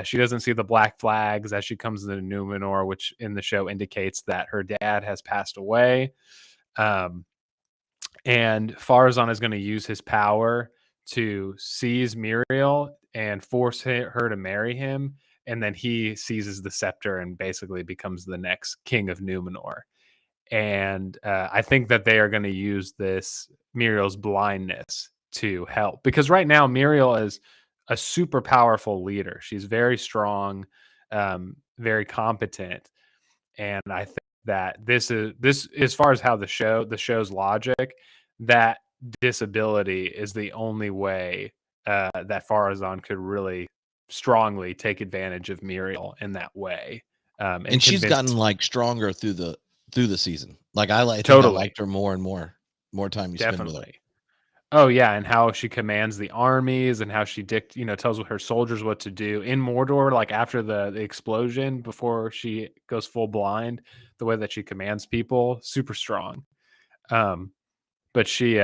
Speaker 2: She doesn't see the black flags as she comes into Numenor, which in the show indicates that her dad has passed away. And Farazan is going to use his power to seize Muriel and force her to marry him. And then he seizes the scepter and basically becomes the next king of Numenor. And I think that they are going to use this Muriel's blindness to help, because right now Muriel is a super powerful leader. She's very strong, very competent. And I think that this as far as how the show's logic, that disability is the only way that Farazan could really strongly take advantage of Muriel in that way.
Speaker 1: And she's gotten like stronger through the season. Like I liked her more and more time you spend with her.
Speaker 2: Oh yeah, and how she commands the armies and how she tells her soldiers what to do in Mordor, like after the explosion before she goes full blind, the way that she commands people, super strong. But she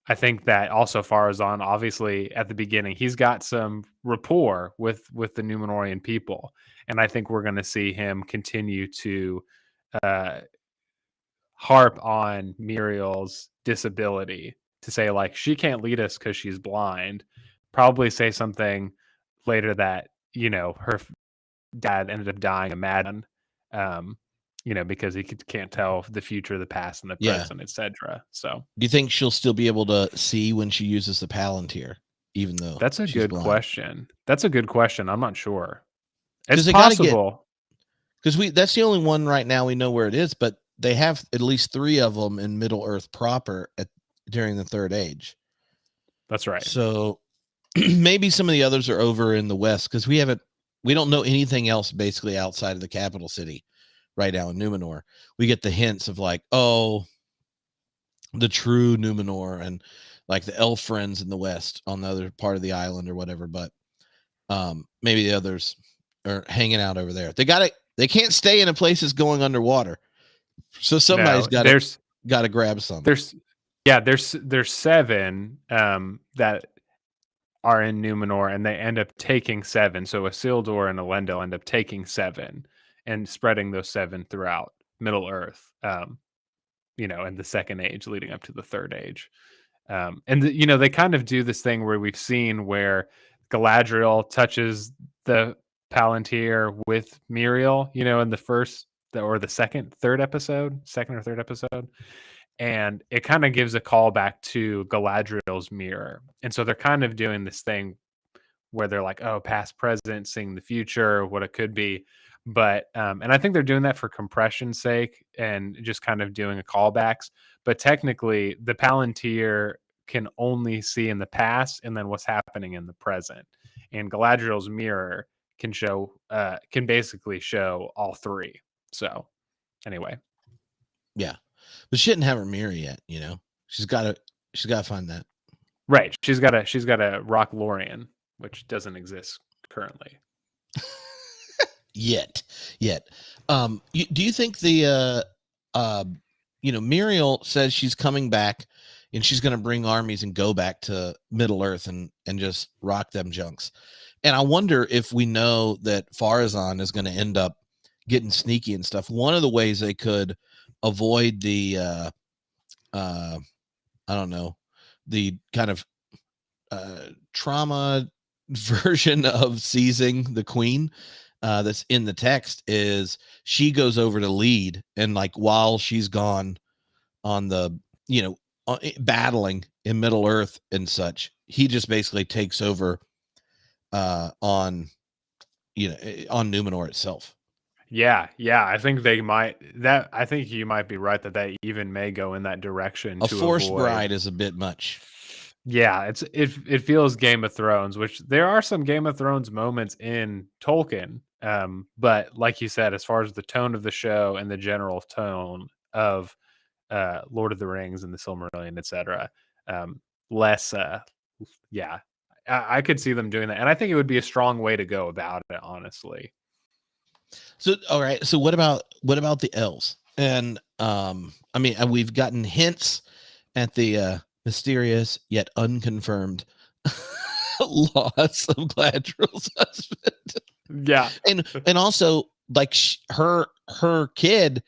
Speaker 2: I think that also Farazan, obviously, at the beginning, he's got some rapport with the Numenorian people, and I think we're going to see him continue to uh, harp on Muriel's disability to say like she can't lead us because she's blind. Probably say something later that her dad ended up dying a madman, um, because he can't tell the future, the past, and the
Speaker 1: Yeah.
Speaker 2: present, etc. So
Speaker 1: Do you think she'll still be able to see when she uses the Palantir, even though
Speaker 2: that's a
Speaker 1: she's
Speaker 2: good
Speaker 1: blind?
Speaker 2: question. That's a good question. I'm not sure. It's
Speaker 1: Because they got to get,
Speaker 2: possible.
Speaker 1: because that's the only one right now we know where it is, but they have at least 3 of them in Middle Earth proper during the Third Age.
Speaker 2: That's right.
Speaker 1: So maybe some of the others are over in the West, because we don't know anything else basically outside of the capital city right now in Numenor. We get the hints of like, oh, the true Numenor and like the elf friends in the West on the other part of the island or whatever, but maybe the others are hanging out over there. They can't stay in a place that's going underwater. So somebody's
Speaker 2: No,
Speaker 1: got to grab some.
Speaker 2: there's 7 that are in Numenor, and they end up taking 7. So Isildur and Elendil end up taking 7 and spreading those 7 throughout Middle Earth. In the Second Age leading up to the Third Age. They kind of do this thing where we've seen where Galadriel touches the Palantir with Muriel, in the first or the second or third episode. And it kind of gives a callback to Galadriel's mirror. And so they're kind of doing this thing where they're like, oh, past, present, seeing the future, what it could be. But and I think they're doing that for compression's sake and just kind of doing a callbacks. But technically, the Palantir can only see in the past and then what's happening in the present. And Galadriel's mirror can basically show all 3. So anyway,
Speaker 1: Yeah, but she didn't have her mirror yet. She's got to find that.
Speaker 2: right? She's got a rock Lorien, which doesn't exist currently.
Speaker 1: Yet. Do you think Muriel says she's coming back and she's going to bring armies and go back to Middle Earth and just rock them junks. And I wonder if we know that Farazan is going to end up getting sneaky and stuff. One of the ways they could avoid the I don't know, the kind of trauma version of seizing the queen that's in the text is she goes over to lead, and like while she's gone on the battling in Middle Earth and such, he just basically takes over on on Numenor itself.
Speaker 2: Yeah, I think they might that I think you might be right that even may go in that direction
Speaker 1: A
Speaker 2: to
Speaker 1: forced
Speaker 2: avoid.
Speaker 1: bride is a bit much.
Speaker 2: Yeah, it feels Game of Thrones, which there are some Game of Thrones moments in Tolkien. But like you said, as far as the tone of the show and the general tone of Lord of the Rings and the Silmarillion, etc., less yeah. I could see them doing that. And I think it would be a strong way to go about it, honestly.
Speaker 1: So all right, so what about the elves? And I mean, we've gotten hints at the mysterious yet unconfirmed loss of Gladriel's husband.
Speaker 2: Yeah.
Speaker 1: and also like her kid,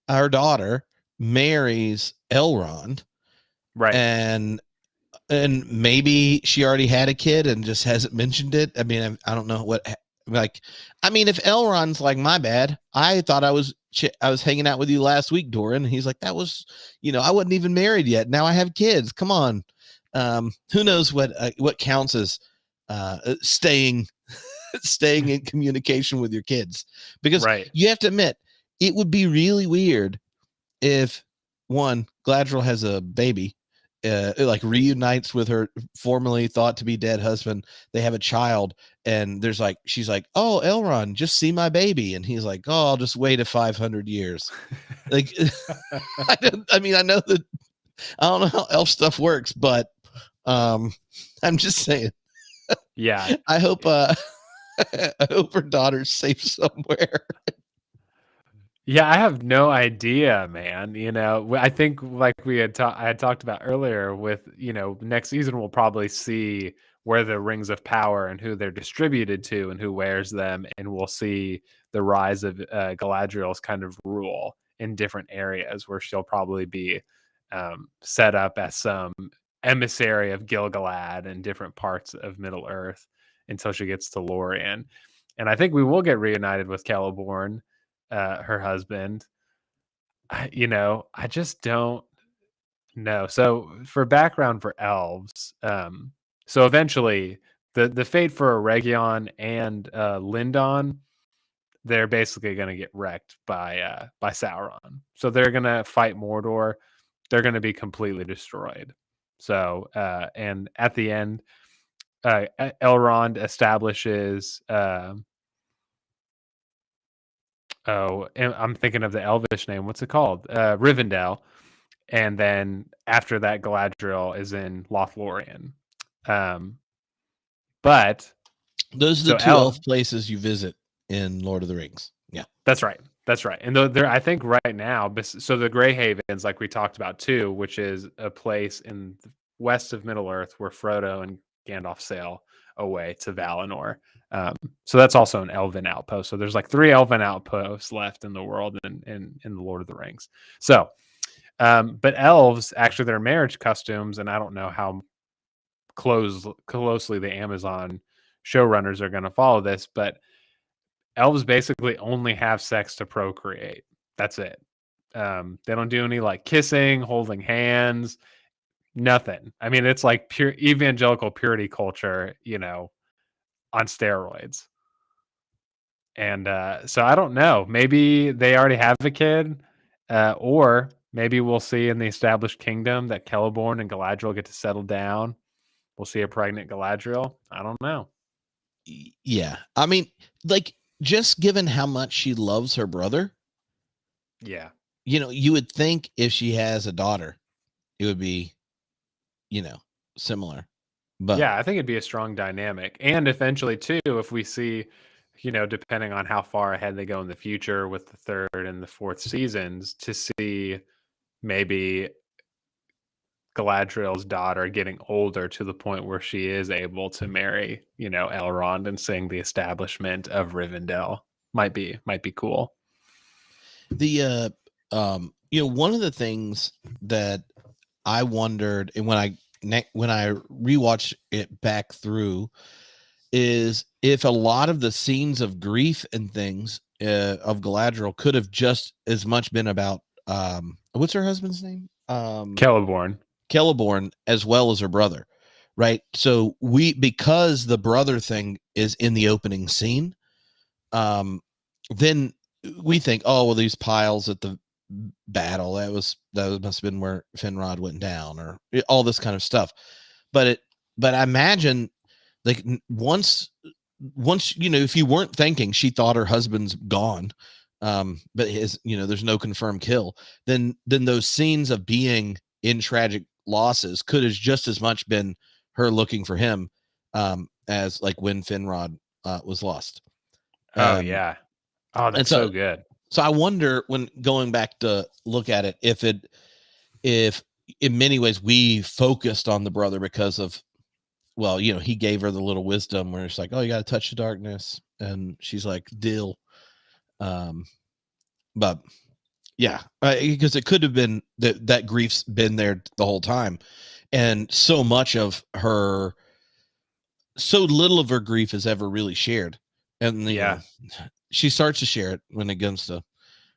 Speaker 1: our daughter, marries Elrond,
Speaker 2: Right.
Speaker 1: and maybe she already had a kid and just hasn't mentioned it. I mean, I don't know what. Like, I mean, if Elrond's like, my bad, I thought I was hanging out with you last week, Doran. And he's like, that was, I wasn't even married yet. Now I have kids. Come on. Who knows what counts as staying in communication with your kids? Because you have to admit, it would be really weird if one, Gladriel has a baby, like reunites with her formerly thought to be dead husband. They have a child, and she's like, oh, Elrond, just see my baby. And he's like, oh, I'll just wait 500 years. Like, I mean, I know that I don't know how elf stuff works, but I'm just saying.
Speaker 2: Yeah.
Speaker 1: I hope her daughter's safe somewhere.
Speaker 2: Yeah, I have no idea, man. I think like I had talked about earlier with, next season we'll probably see where the rings of power and who they're distributed to and who wears them, and we'll see the rise of Galadriel's kind of rule in different areas where she'll probably be set up as some emissary of Gilgalad in different parts of Middle Earth until she gets to Lorien. And I think we will get reunited with Celeborn, her husband. I just don't know. So for background for elves, so eventually the fate for Eregion and Lindon, they're basically going to get wrecked by Sauron. So they're going to fight Mordor. They're going to be completely destroyed. So and at the end, Elrond establishes. And I'm thinking of the Elvish name. What's it called? Rivendell. And then after that, Galadriel is in Lothlorien. Um, but
Speaker 1: Those are the
Speaker 2: so
Speaker 1: two elf places you visit in Lord of the Rings. Yeah,
Speaker 2: that's right. That's right. And there, I think right now, so the Grey Havens, like we talked about too, which is a place in the west of Middle Earth where Frodo and Gandalf sail away to Valinor. So that's also an elven outpost. So there's like 3 elven outposts left in the world in the Lord of the Rings. So, but elves actually their marriage customs, and I don't know how closely the Amazon showrunners are going to follow this, but elves basically only have sex to procreate. That's it. They don't do any like kissing, holding hands, nothing. I mean, it's like pure evangelical purity culture, on steroids. And so I don't know. Maybe they already have a kid, or maybe we'll see in the established kingdom that Celeborn and Galadriel get to settle down. We'll see a pregnant Galadriel. I don't know.
Speaker 1: yeah. I mean, like, just given how much she loves her brother,
Speaker 2: Yeah.
Speaker 1: you would think if she has a daughter, it would be, similar. But
Speaker 2: Yeah, I think it'd be a strong dynamic. And eventually, too, if we see, depending on how far ahead they go in the future with the 3rd and the 4th seasons, to see maybe Galadriel's daughter getting older to the point where she is able to marry, Elrond and seeing the establishment of Rivendell might be cool.
Speaker 1: the one of the things that I wondered, and when I rewatched it back through, is if a lot of the scenes of grief and things of Galadriel could have just as much been about what's her husband's name? Celeborn, as well as her brother, right? So because the brother thing is in the opening scene, then we think, oh well, these piles at the battle, that must have been where Finrod went down, or all this kind of stuff. But I imagine, like, once if you weren't thinking she thought her husband's gone, but there's no confirmed kill, then those scenes of being in tragic losses could have just as much been her looking for him, as like when Finrod was lost.
Speaker 2: Oh yeah. Oh, that's so good.
Speaker 1: So I wonder, when going back to look at it, if in many ways we focused on the brother because of, well, he gave her the little wisdom where it's like, oh, you got to touch the darkness. And she's like, deal. But yeah, because it could have been that grief's been there the whole time. And so little of her grief is ever really shared. And, she starts to share it when it comes to,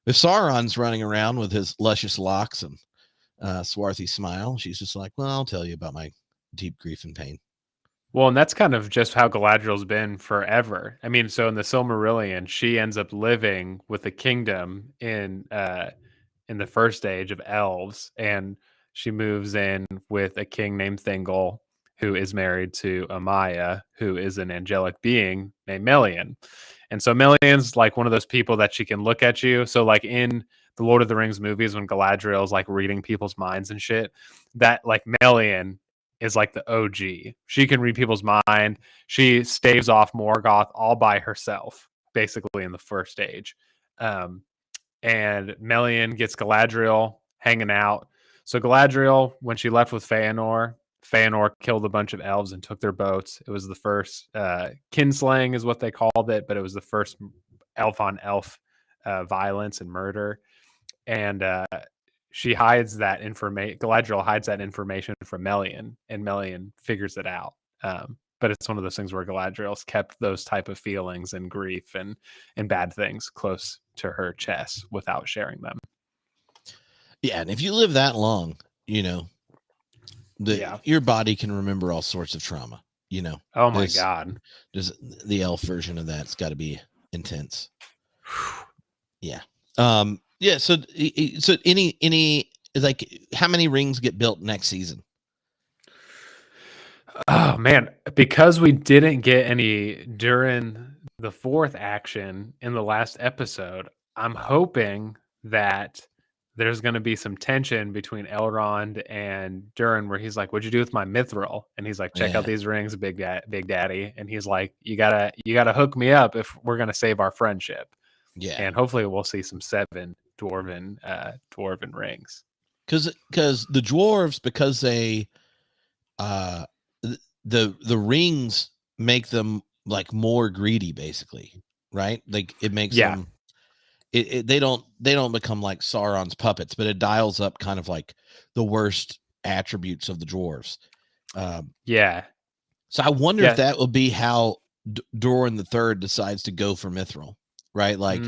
Speaker 1: if Sauron's running around with his luscious locks and swarthy smile, she's just like, well, I'll tell you about my deep grief and pain.
Speaker 2: Well, and that's kind of just how Galadriel's been forever. I mean, so in the Silmarillion, she ends up living with a kingdom in the first age of elves, and she moves in with a king named Thingol, who is married to Amaya, who is an angelic being named Melian. And so Melian's like one of those people that she can look at you. So like in the Lord of the Rings movies, when Galadriel's like reading people's minds and shit, that like Melian is like the OG. She can read people's mind. She staves off Morgoth all by herself, basically in the first age. and Melian gets Galadriel hanging out. So Galadriel, when she left with Feanor killed a bunch of elves and took their boats. It was the first kinslaying is what they called it, but it was the first elf on elf violence and murder. And she hides that information. Galadriel hides that information from Melian, and Melian figures it out. But it's one of those things where Galadriel's kept those type of feelings and grief and bad things close to her chest without sharing them.
Speaker 1: Yeah, and if you live that long, your body can remember all sorts of trauma.
Speaker 2: Oh my God.
Speaker 1: Just the elf version of that's got to be intense. Yeah. Yeah. So any like how many rings get built next season?
Speaker 2: Oh man, because we didn't get any during the fourth action in the last episode, I'm hoping that there's going to be some tension between Elrond and Durin, where he's like, "What'd you do with my mithril?" And he's like, "Check out these rings, Big Daddy." And he's like, "You gotta hook me up if we're gonna save our friendship."
Speaker 1: Yeah,
Speaker 2: and hopefully we'll see some 7 dwarven rings.
Speaker 1: Because the dwarves, because they the rings make them like more greedy, basically, right? Like it makes them. They don't become like Sauron's puppets, but it dials up kind of like the worst attributes of the dwarves. So I wonder if that will be how Doran the Third decides to go for mithril, right? Like,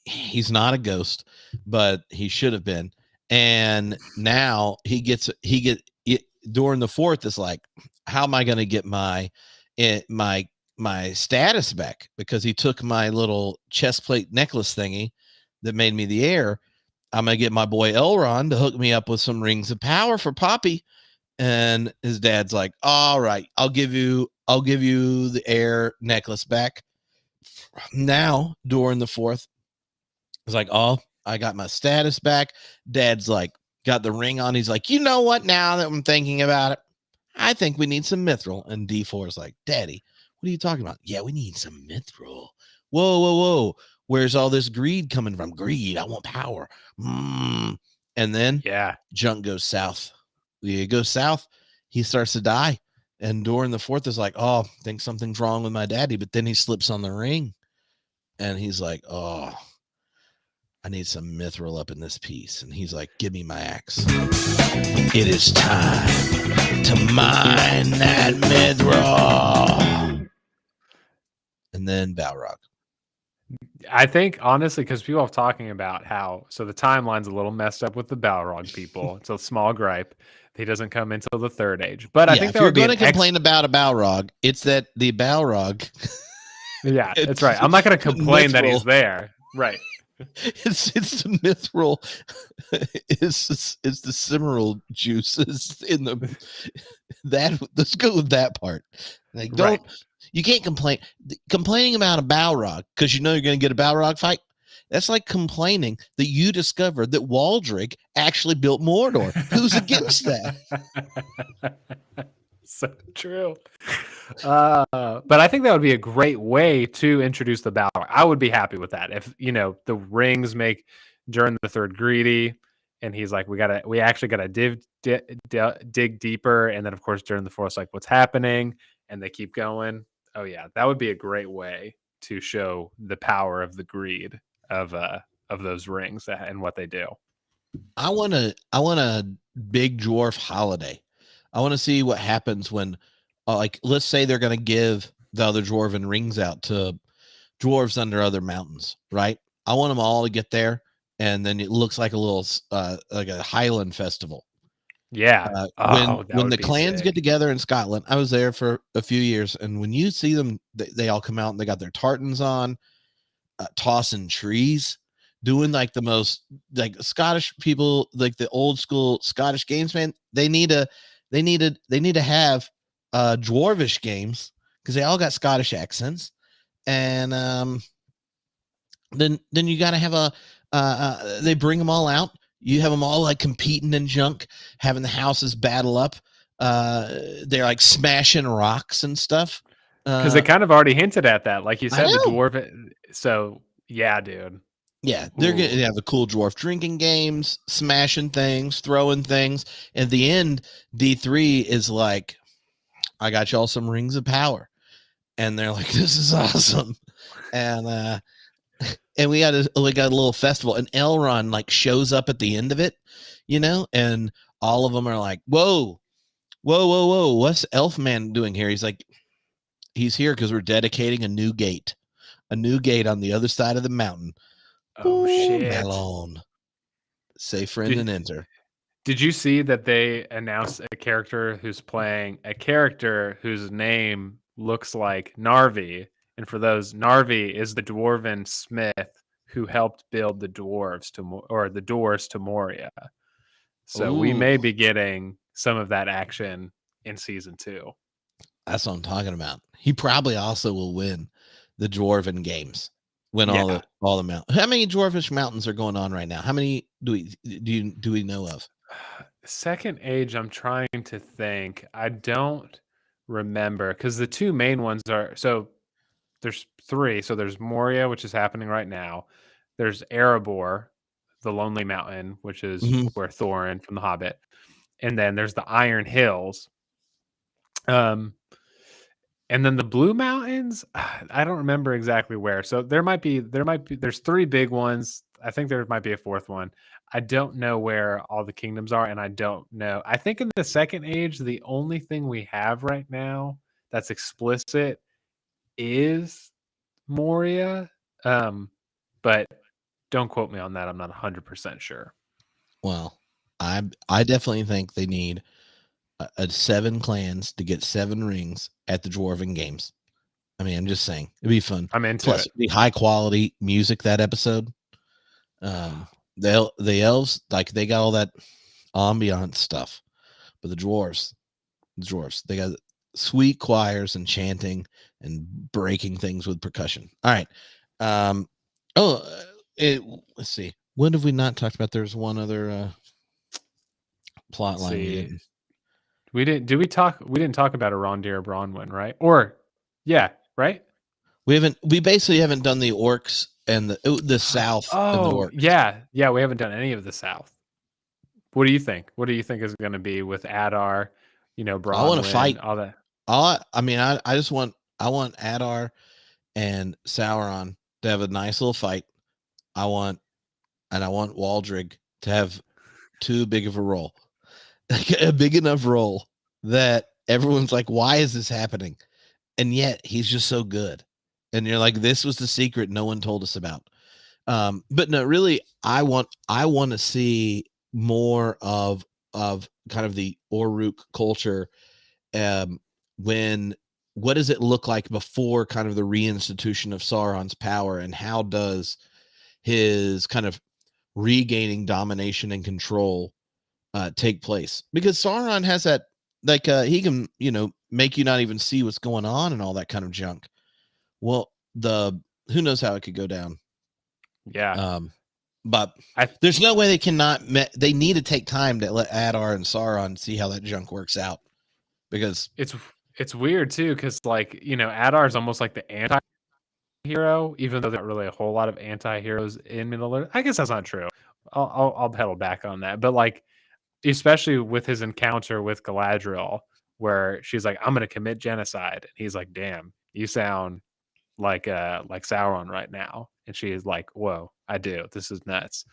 Speaker 1: he's not a ghost, but he should have been, and now Doran the Fourth is like, how am I going to get my status back, because he took my little chest plate necklace thingy that made me the heir. I'm gonna get my boy Elrond to hook me up with some rings of power for Poppy. And his dad's like, all right, I'll give you the heir necklace back. Now Doran the Fourth is like, oh, I got my status back. Dad's like, got the ring on. He's like, you know what, now that I'm thinking about it, I think we need some mithril. And D4 is like, Daddy, what are you talking about? Yeah, we need some mithril. Whoa. Where's all this greed coming from? Greed. I want power. And then junk goes south. It goes south. He starts to die. And Doran the Fourth is like, oh, I think something's wrong with my daddy. But then he slips on the ring. And he's like, oh, I need some mithril up in this piece. And he's like, give me my axe. It is time to mine that mithril. And then Balrog.
Speaker 2: I think, honestly, because people are talking about how, so the timeline's a little messed up with the Balrog people. It's a small gripe. He doesn't come until the Third Age. But I think
Speaker 1: if you're going to complain about a Balrog, it's that the Balrog.
Speaker 2: Yeah, that's right. I'm not going to complain that he's there. Right.
Speaker 1: It's the mithril. It's the Cimmeral juices in the that. Let's go with that part. Like, you can't complain. Complaining about a Balrog because you're going to get a Balrog fight. That's like complaining that you discovered that Waldrick actually built Mordor. Who's against that?
Speaker 2: So true. But I think that would be a great way to introduce the Balrog. I would be happy with that. If, the rings make Durin the Third greedy, and he's like, we actually gotta dig deeper. And then of course Durin the Fourth's like, what's happening? And they keep going. Oh yeah, that would be a great way to show the power of the greed of those rings and what they do.
Speaker 1: I want a big dwarf holiday. I want to see what happens when, like, let's say they're going to give the other dwarven rings out to dwarves under other mountains, right? I want them all to get there, and then it looks like a little, like a Highland festival.
Speaker 2: Yeah.
Speaker 1: When the clans get together in Scotland, I was there for a few years, and when you see them, they all come out and they got their tartans on, tossing trees, doing like the most like Scottish people, like the old school Scottish games, man. They need to have dwarvish games because they all got Scottish accents, and then you got to have they bring them all out. You have them all like competing in junk, having the houses battle up. They're like smashing rocks and stuff.
Speaker 2: Because they kind of already hinted at that, like you said, the dwarf. So yeah, dude.
Speaker 1: Yeah, they're going to
Speaker 2: Ooh.
Speaker 1: have the cool dwarf drinking games, smashing things, throwing things. At the end, D3 is like, I got y'all some rings of power. And they're like, this is awesome. And we got a little festival, and Elrond like shows up at the end of it, and all of them are like, whoa, whoa, whoa, whoa, what's Elfman doing here? He's like, he's here because we're dedicating a new gate on the other side of the mountain.
Speaker 2: Oh shit.
Speaker 1: Malone, say friend
Speaker 2: Did
Speaker 1: and enter.
Speaker 2: Did you see that they announced a character who's playing a character whose name looks like Narvi? And for those, Narvi is the dwarven smith who helped build the dwarves or the doors to Moria. So we
Speaker 1: Ooh,
Speaker 2: may be getting some of that action in season 2.
Speaker 1: that's what I'm talking about. He probably also will win the dwarven games. Win all
Speaker 2: Yeah.
Speaker 1: the mountains. How many dwarfish mountains are going on right now? How many do we know of?
Speaker 2: Second age, I'm trying to think. I don't remember because the two main ones are there's 3. So there's Moria, which is happening right now. There's Erebor, the Lonely Mountain, which is
Speaker 1: Mm-hmm.
Speaker 2: where Thorin from The Hobbit. And then there's the Iron Hills. Um, and then the Blue Mountains, I don't remember exactly where. So there's 3 big ones. I think there might be a 4th one. I don't know where all the kingdoms are, and I don't know. I think in the second age, the only thing we have right now that's explicit is Moria. But don't quote me on that. I'm not 100% sure.
Speaker 1: Well, I definitely think they need a 7 clans to get 7 rings at the dwarven games. I mean, I'm just saying it'd be fun.
Speaker 2: I'm into
Speaker 1: Plus,
Speaker 2: it.
Speaker 1: it'd be high quality music that episode. The elves, like, they got all that ambient stuff, but the dwarves, they got sweet choirs and chanting and breaking things with percussion. All right. Oh, let's see. What have we not talked about? There's one other plot
Speaker 2: Let's
Speaker 1: line we
Speaker 2: see.
Speaker 1: didn't.
Speaker 2: We didn't we didn't talk about a Rondir Bronwyn, right? Or yeah, right?
Speaker 1: We basically haven't done the orcs and the south and the
Speaker 2: Oh,
Speaker 1: orcs.
Speaker 2: yeah. Yeah, we haven't done any of the South. What do you think? What do you think is going to be with Adar,
Speaker 1: I want to
Speaker 2: Bronwyn,
Speaker 1: fight.
Speaker 2: all that?
Speaker 1: I mean, I just want Adar and Sauron to have a nice little fight. I want Waldrig to have too big of a role, a big enough role that everyone's like, why is this happening? And yet he's just so good. And you're like, this was the secret no one told us about. But no, really, I want to see more of kind of the Orruk culture. When What does it look like before kind of the reinstitution of Sauron's power, and how does his kind of regaining domination and control take place? Because Sauron has that, like, he can make you not even see what's going on and all that kind of junk. Well, who knows how it could go down.
Speaker 2: Yeah.
Speaker 1: But
Speaker 2: I
Speaker 1: there's no way they cannot. They need to take time to let Adar and Sauron see how that junk works out, because
Speaker 2: it's weird too cuz Adar is almost like the anti-hero even though there's not really a whole lot of anti-heroes in Middle-earth. I guess that's not true. I'll pedal back on that. But especially with his encounter with Galadriel where she's like, I'm going to commit genocide, and he's like, damn, you sound like Sauron right now. And she is like, whoa, I do. This is nuts.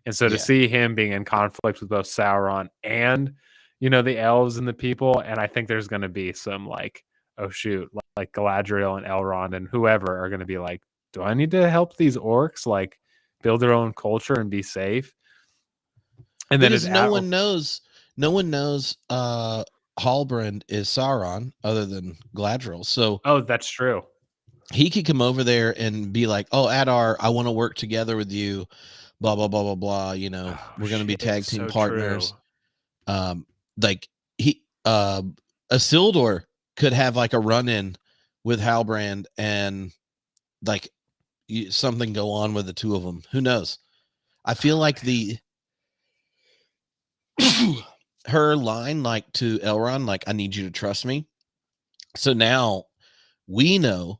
Speaker 2: And so to
Speaker 1: yeah,
Speaker 2: see him being in conflict with both Sauron and the elves and the people, and I think there's going to be some oh shoot, like Galadriel and Elrond and whoever are going to be like, do I need to help these orcs build their own culture and be safe? And then
Speaker 1: because no one knows Halbrand is Sauron other than Galadriel. So
Speaker 2: oh, that's true.
Speaker 1: he could come over there and be like, "Oh, Adar, I want to work together with you." Blah blah blah blah blah.
Speaker 2: Oh
Speaker 1: We're going to be
Speaker 2: shit,
Speaker 1: tag team
Speaker 2: so
Speaker 1: partners.
Speaker 2: true.
Speaker 1: Like Isildur could have like a run in with Halbrand, and like something go on with the two of them. Who knows? I feel
Speaker 2: Oh
Speaker 1: like her line, like, to Elrond, like, I need you to trust me. So now we know,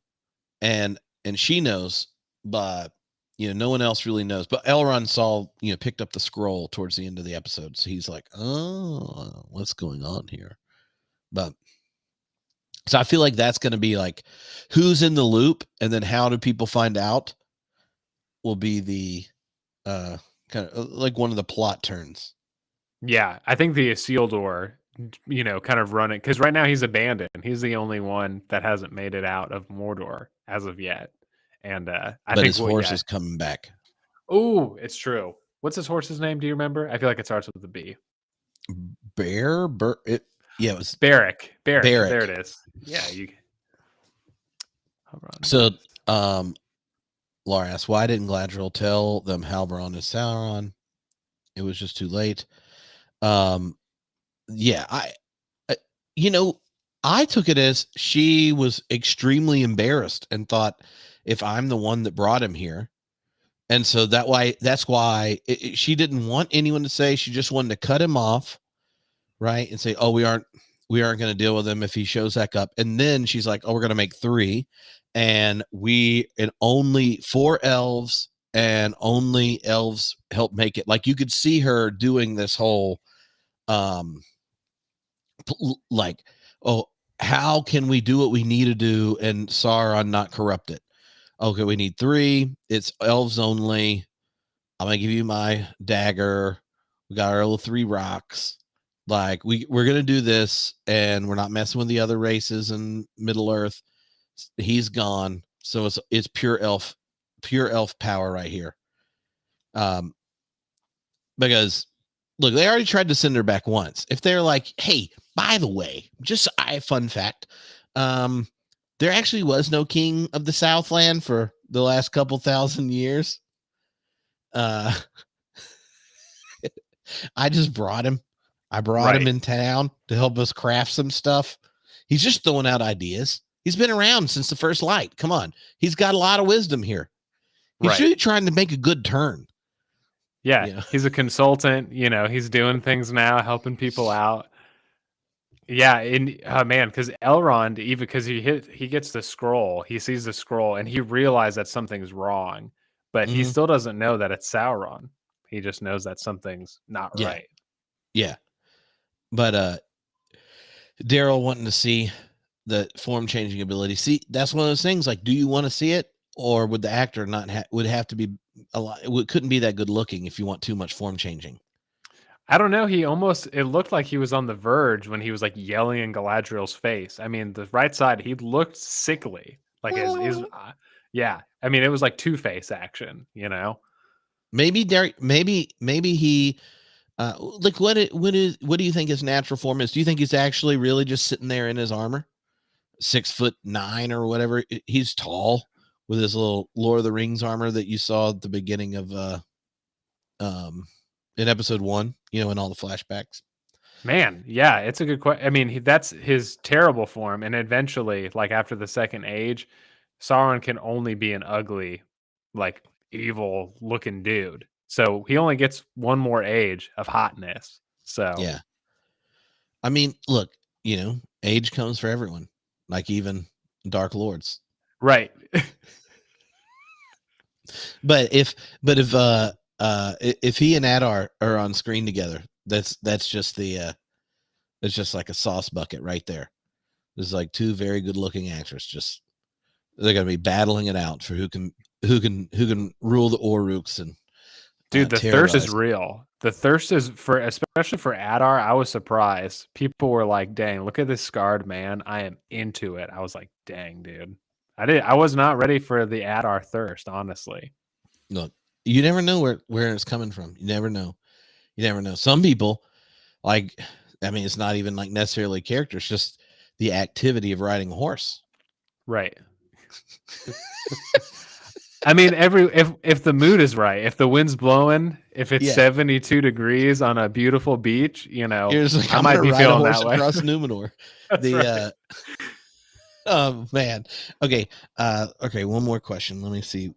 Speaker 1: and she knows, but no one else really knows. But Elrond saw, picked up the scroll towards the end of the episode, so he's like, "Oh, what's going on here?" But so I feel like that's going to be like, who's in the loop, and then how do people find out? Will be the kind of like one of the plot turns.
Speaker 2: Yeah, I think the Isildur, kind of run it because right now he's abandoned. He's the only one that hasn't made it out of Mordor as of yet. And I
Speaker 1: But
Speaker 2: think
Speaker 1: his horse is coming back.
Speaker 2: Oh, it's true. What's his horse's name? Do you remember? I feel like it starts with a B.
Speaker 1: Yeah, it was
Speaker 2: Barrack. Barrack. There
Speaker 1: Barrack.
Speaker 2: it is. Yeah, you.
Speaker 1: So, Laura asks, why didn't Galadriel tell them Halbrand is Sauron? It was just too late. Yeah, I took it as she was extremely embarrassed and thought, if I'm the one that brought him here, and so that's why she didn't want anyone to say. She just wanted to cut him off, right, and say, "Oh, we aren't going to deal with him if he shows back up." And then she's like, "Oh, we're going to make 3, and only 4 elves, and only elves help make it." Like, you could see her doing this whole, like, "Oh, how can we do what we need to do and Sauron not corrupt it? Okay, we need 3. It's elves only. I'm gonna give you my dagger. We got our little 3 rocks. Like, we're gonna do this, and we're not messing with the other races in Middle Earth. He's gone, so it's pure elf power right here." Because look, they already tried to send her back once. If they're like, "Hey, by the way, just a fun fact, there actually was no king of the Southland for the last couple thousand years. I just brought him. I brought him in town to help us craft some stuff. He's just throwing out ideas. He's been around since the first light. Come on. He's got a lot of wisdom here. He's really trying to make a good turn."
Speaker 2: Yeah, he's a consultant. He's doing things now, helping people out. Yeah, and man, because Elrond, even because he gets the scroll, he sees the scroll, and he realizes that something's wrong, but he still doesn't know that it's Sauron. He just knows that something's not right.
Speaker 1: Yeah. But Daryl wanting to see the form changing ability. See, that's one of those things. Like, do you want to see it, or would the actor not would have to be a lot? It couldn't be that good looking if you want too much form changing.
Speaker 2: I don't know. It looked like he was on the verge when he was like yelling in Galadriel's face. I mean, the right side, he looked sickly. Like yeah. I mean, it was like Two-Face action.
Speaker 1: Maybe Derek. Maybe he. Like, what do you think his natural form is? Do you think he's actually really just sitting there in his armor, 6'9" or whatever? He's tall with his little Lord of the Rings armor that you saw at the beginning of in episode 1, in all the flashbacks.
Speaker 2: Man, yeah, it's a good question. I mean, that's his terrible form, and eventually, like after the second age, Sauron can only be an ugly, like evil-looking dude. So he only gets one more age of hotness. So
Speaker 1: yeah, I mean, look, age comes for everyone, like even Dark Lords.
Speaker 2: Right.
Speaker 1: But if he and Adar are on screen together, that's just it's just like a sauce bucket right there. There's like 2 very good looking actors. Just, they're gonna be battling it out for who can rule the Oruks and
Speaker 2: dude, the thirst is real. The thirst is especially for Adar. I was surprised. People were like, "Dang, look at this scarred man." I am into it. I was like, "Dang, dude." I was not ready for the Adar thirst, honestly.
Speaker 1: Look, you never know where it's coming from. You never know. Some people, like, I mean, it's not even like necessarily character. It's just the activity of riding a horse.
Speaker 2: Right. I mean, if the mood is right, if the wind's blowing, if it's 72 degrees on a beautiful beach,
Speaker 1: like,
Speaker 2: I might be feeling that way.
Speaker 1: Across Numenor. Oh man. Okay. Okay. One more question. Let me see.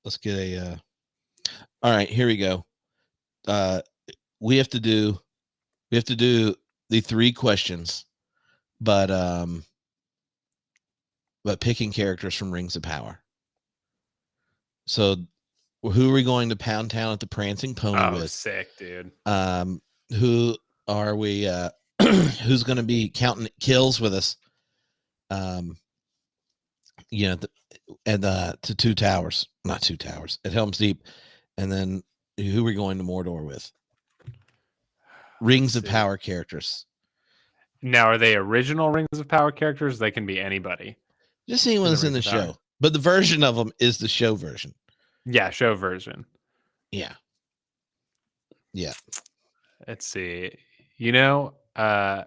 Speaker 1: Let's get a. All right. Here we go. We have to do the 3 questions, but picking characters from Rings of Power. So Who are we going to Pound Town at the Prancing Pony
Speaker 2: Oh,
Speaker 1: with?
Speaker 2: sick, dude.
Speaker 1: Who are we? Who's going to be counting kills with us? To Two Towers, not Two Towers, at Helm's Deep, and then who are we going to Mordor with? Rings of Power characters.
Speaker 2: Now, are they original Rings of Power characters? They can be anybody.
Speaker 1: Just anyone that's in the show, but the version of them is the show version.
Speaker 2: Yeah, show version.
Speaker 1: Yeah.
Speaker 2: Let's see. I'll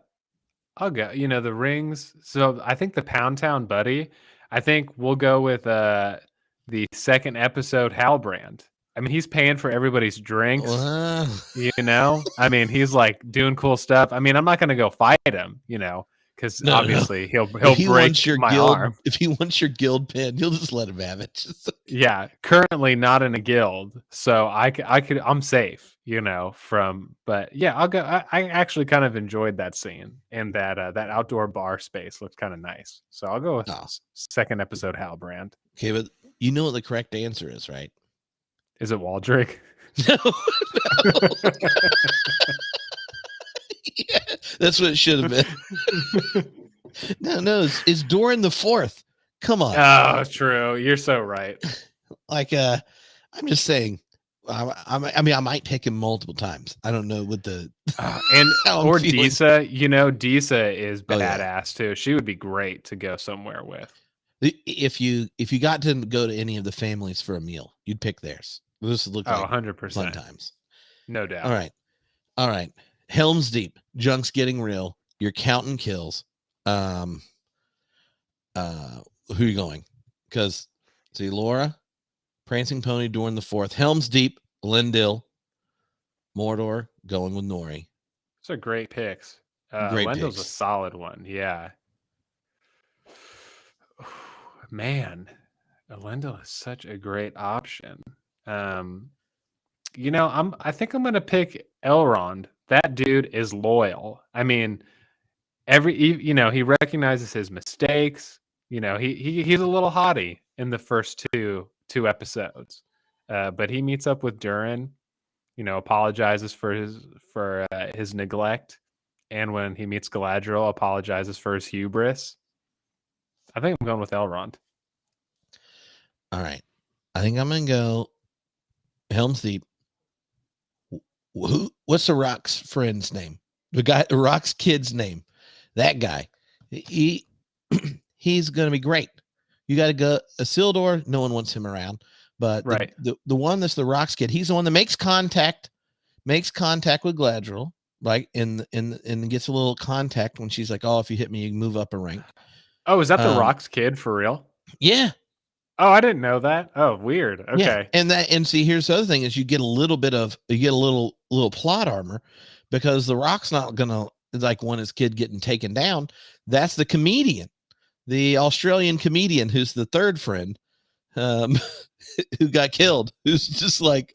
Speaker 2: go. The rings. So I think the Pound Town buddy. I think we'll go with the second episode Halbrand. I mean, he's paying for everybody's drinks. I mean, he's like doing cool stuff. I mean, I'm not gonna go fight him, because obviously he'll break my arm.
Speaker 1: If he wants your guild pin, you'll just let him have it.
Speaker 2: Yeah, currently not in a guild, so I'm safe, but yeah, I'll go. I actually kind of enjoyed that scene, and that outdoor bar space looked kind of nice. So I'll go with second episode Halbrand.
Speaker 1: Okay, but you know what the correct answer is, right?
Speaker 2: Is it Waldrick?
Speaker 1: No. Yeah, that's what it should have been. No, it's Doran the Fourth. Come on.
Speaker 2: Oh, true. You're so right.
Speaker 1: Like, I'm just saying. I mean, I might pick him multiple times. I don't know what the
Speaker 2: or Disa. Disa is badass too. She would be great to go somewhere with.
Speaker 1: If you got to go to any of the families for a meal, you'd pick theirs. This would look like
Speaker 2: 100%
Speaker 1: fun times.
Speaker 2: No doubt.
Speaker 1: All right. Helm's Deep. Junk's getting real. You're counting kills. Who are you going? Because see, Laura, Prancing Pony, Doran the Fourth, Helm's Deep, Lendil, Mordor, going with Nori.
Speaker 2: Those are great picks.
Speaker 1: Great
Speaker 2: Lendil's
Speaker 1: picks.
Speaker 2: a solid one. Yeah. Man, Elendil is such a great option. I think I'm gonna pick Elrond. That dude is loyal. I mean, he recognizes his mistakes. He's a little haughty in the first two episodes, but he meets up with Durin. Apologizes for his neglect, and when he meets Galadriel, apologizes for his hubris. I think I'm going with Elrond.
Speaker 1: All right. I think I'm going to go Helm's Deep. What's the Rock's friend's name? The Rock's kid's name. That guy. He's going to be great. You got to go Isildur. No one wants him around. But
Speaker 2: right.
Speaker 1: the one that's the Rock's kid, he's the one that makes contact with Galadriel, like, and gets a little contact when she's like, oh, if you hit me, you can move up a rank.
Speaker 2: Oh, is that the Rock's kid for real?
Speaker 1: Yeah.
Speaker 2: Oh, I didn't know that. Oh, weird. Okay.
Speaker 1: Yeah. And see, here's the other thing is you get a little plot armor because the Rock's not gonna like want his kid getting taken down. That's the comedian, the Australian comedian who's the third friend, who got killed, who's just like,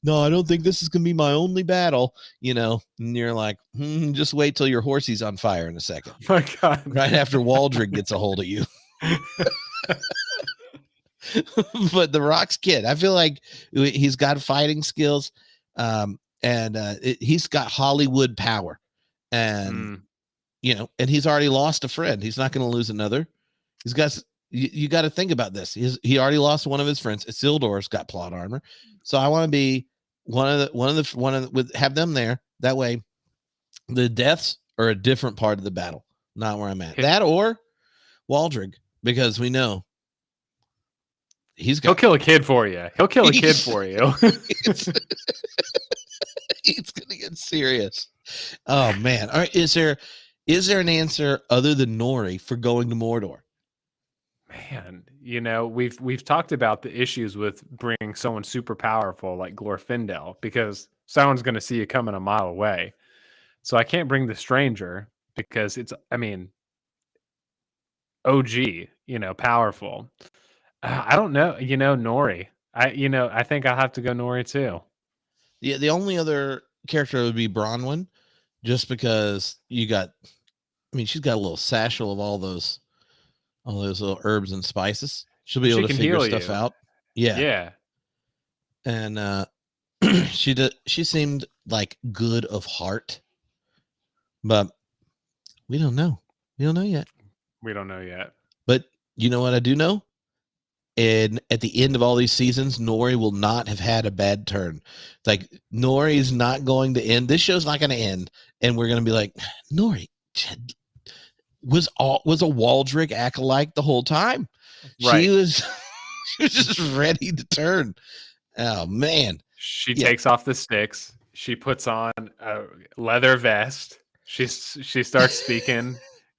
Speaker 1: no, I don't think this is gonna be my only battle, and you're like, just wait till your horsey's on fire in a second.
Speaker 2: Oh my God.
Speaker 1: Right after Waldrick gets a hold of you. But the Rock's kid, I feel like he's got fighting skills, and he's got Hollywood power, and and he's already lost a friend. He's not going to lose another. He's got you got to think about this. He already lost one of his friends. Isildur's got plot armor, so I want to be have them there. That way, the deaths are a different part of the battle, not where I'm at. That or Waldrick, because we know.
Speaker 2: He'll kill a kid for you. He'll kill a kid for you.
Speaker 1: He's gonna get serious. Oh man! All right, is there an answer other than Nori for going to Mordor?
Speaker 2: Man, we've talked about the issues with bringing someone super powerful like Glorfindel because someone's going to see you coming a mile away. So I can't bring the stranger because it's, OG, powerful. I don't know, Nori. I think I'll have to go Nori too.
Speaker 1: Yeah, the only other character would be Bronwyn, just because she's got a little satchel of all those little herbs and spices. She'll be able to figure stuff out. Yeah.
Speaker 2: Yeah.
Speaker 1: and she seemed like good of heart, but we don't know. We don't know yet.
Speaker 2: We don't know yet.
Speaker 1: But you know what I do know? And at the end of all these seasons, Nori will not have had a bad turn. Like Nori is not going to end. This show's not going to end, and we're going to be like, Nori was a Waldrick acolyte the whole time.
Speaker 2: Right.
Speaker 1: She was she was just ready to turn. Oh man.
Speaker 2: She
Speaker 1: Yeah.
Speaker 2: takes off the sticks. She puts on a leather vest. She starts speaking,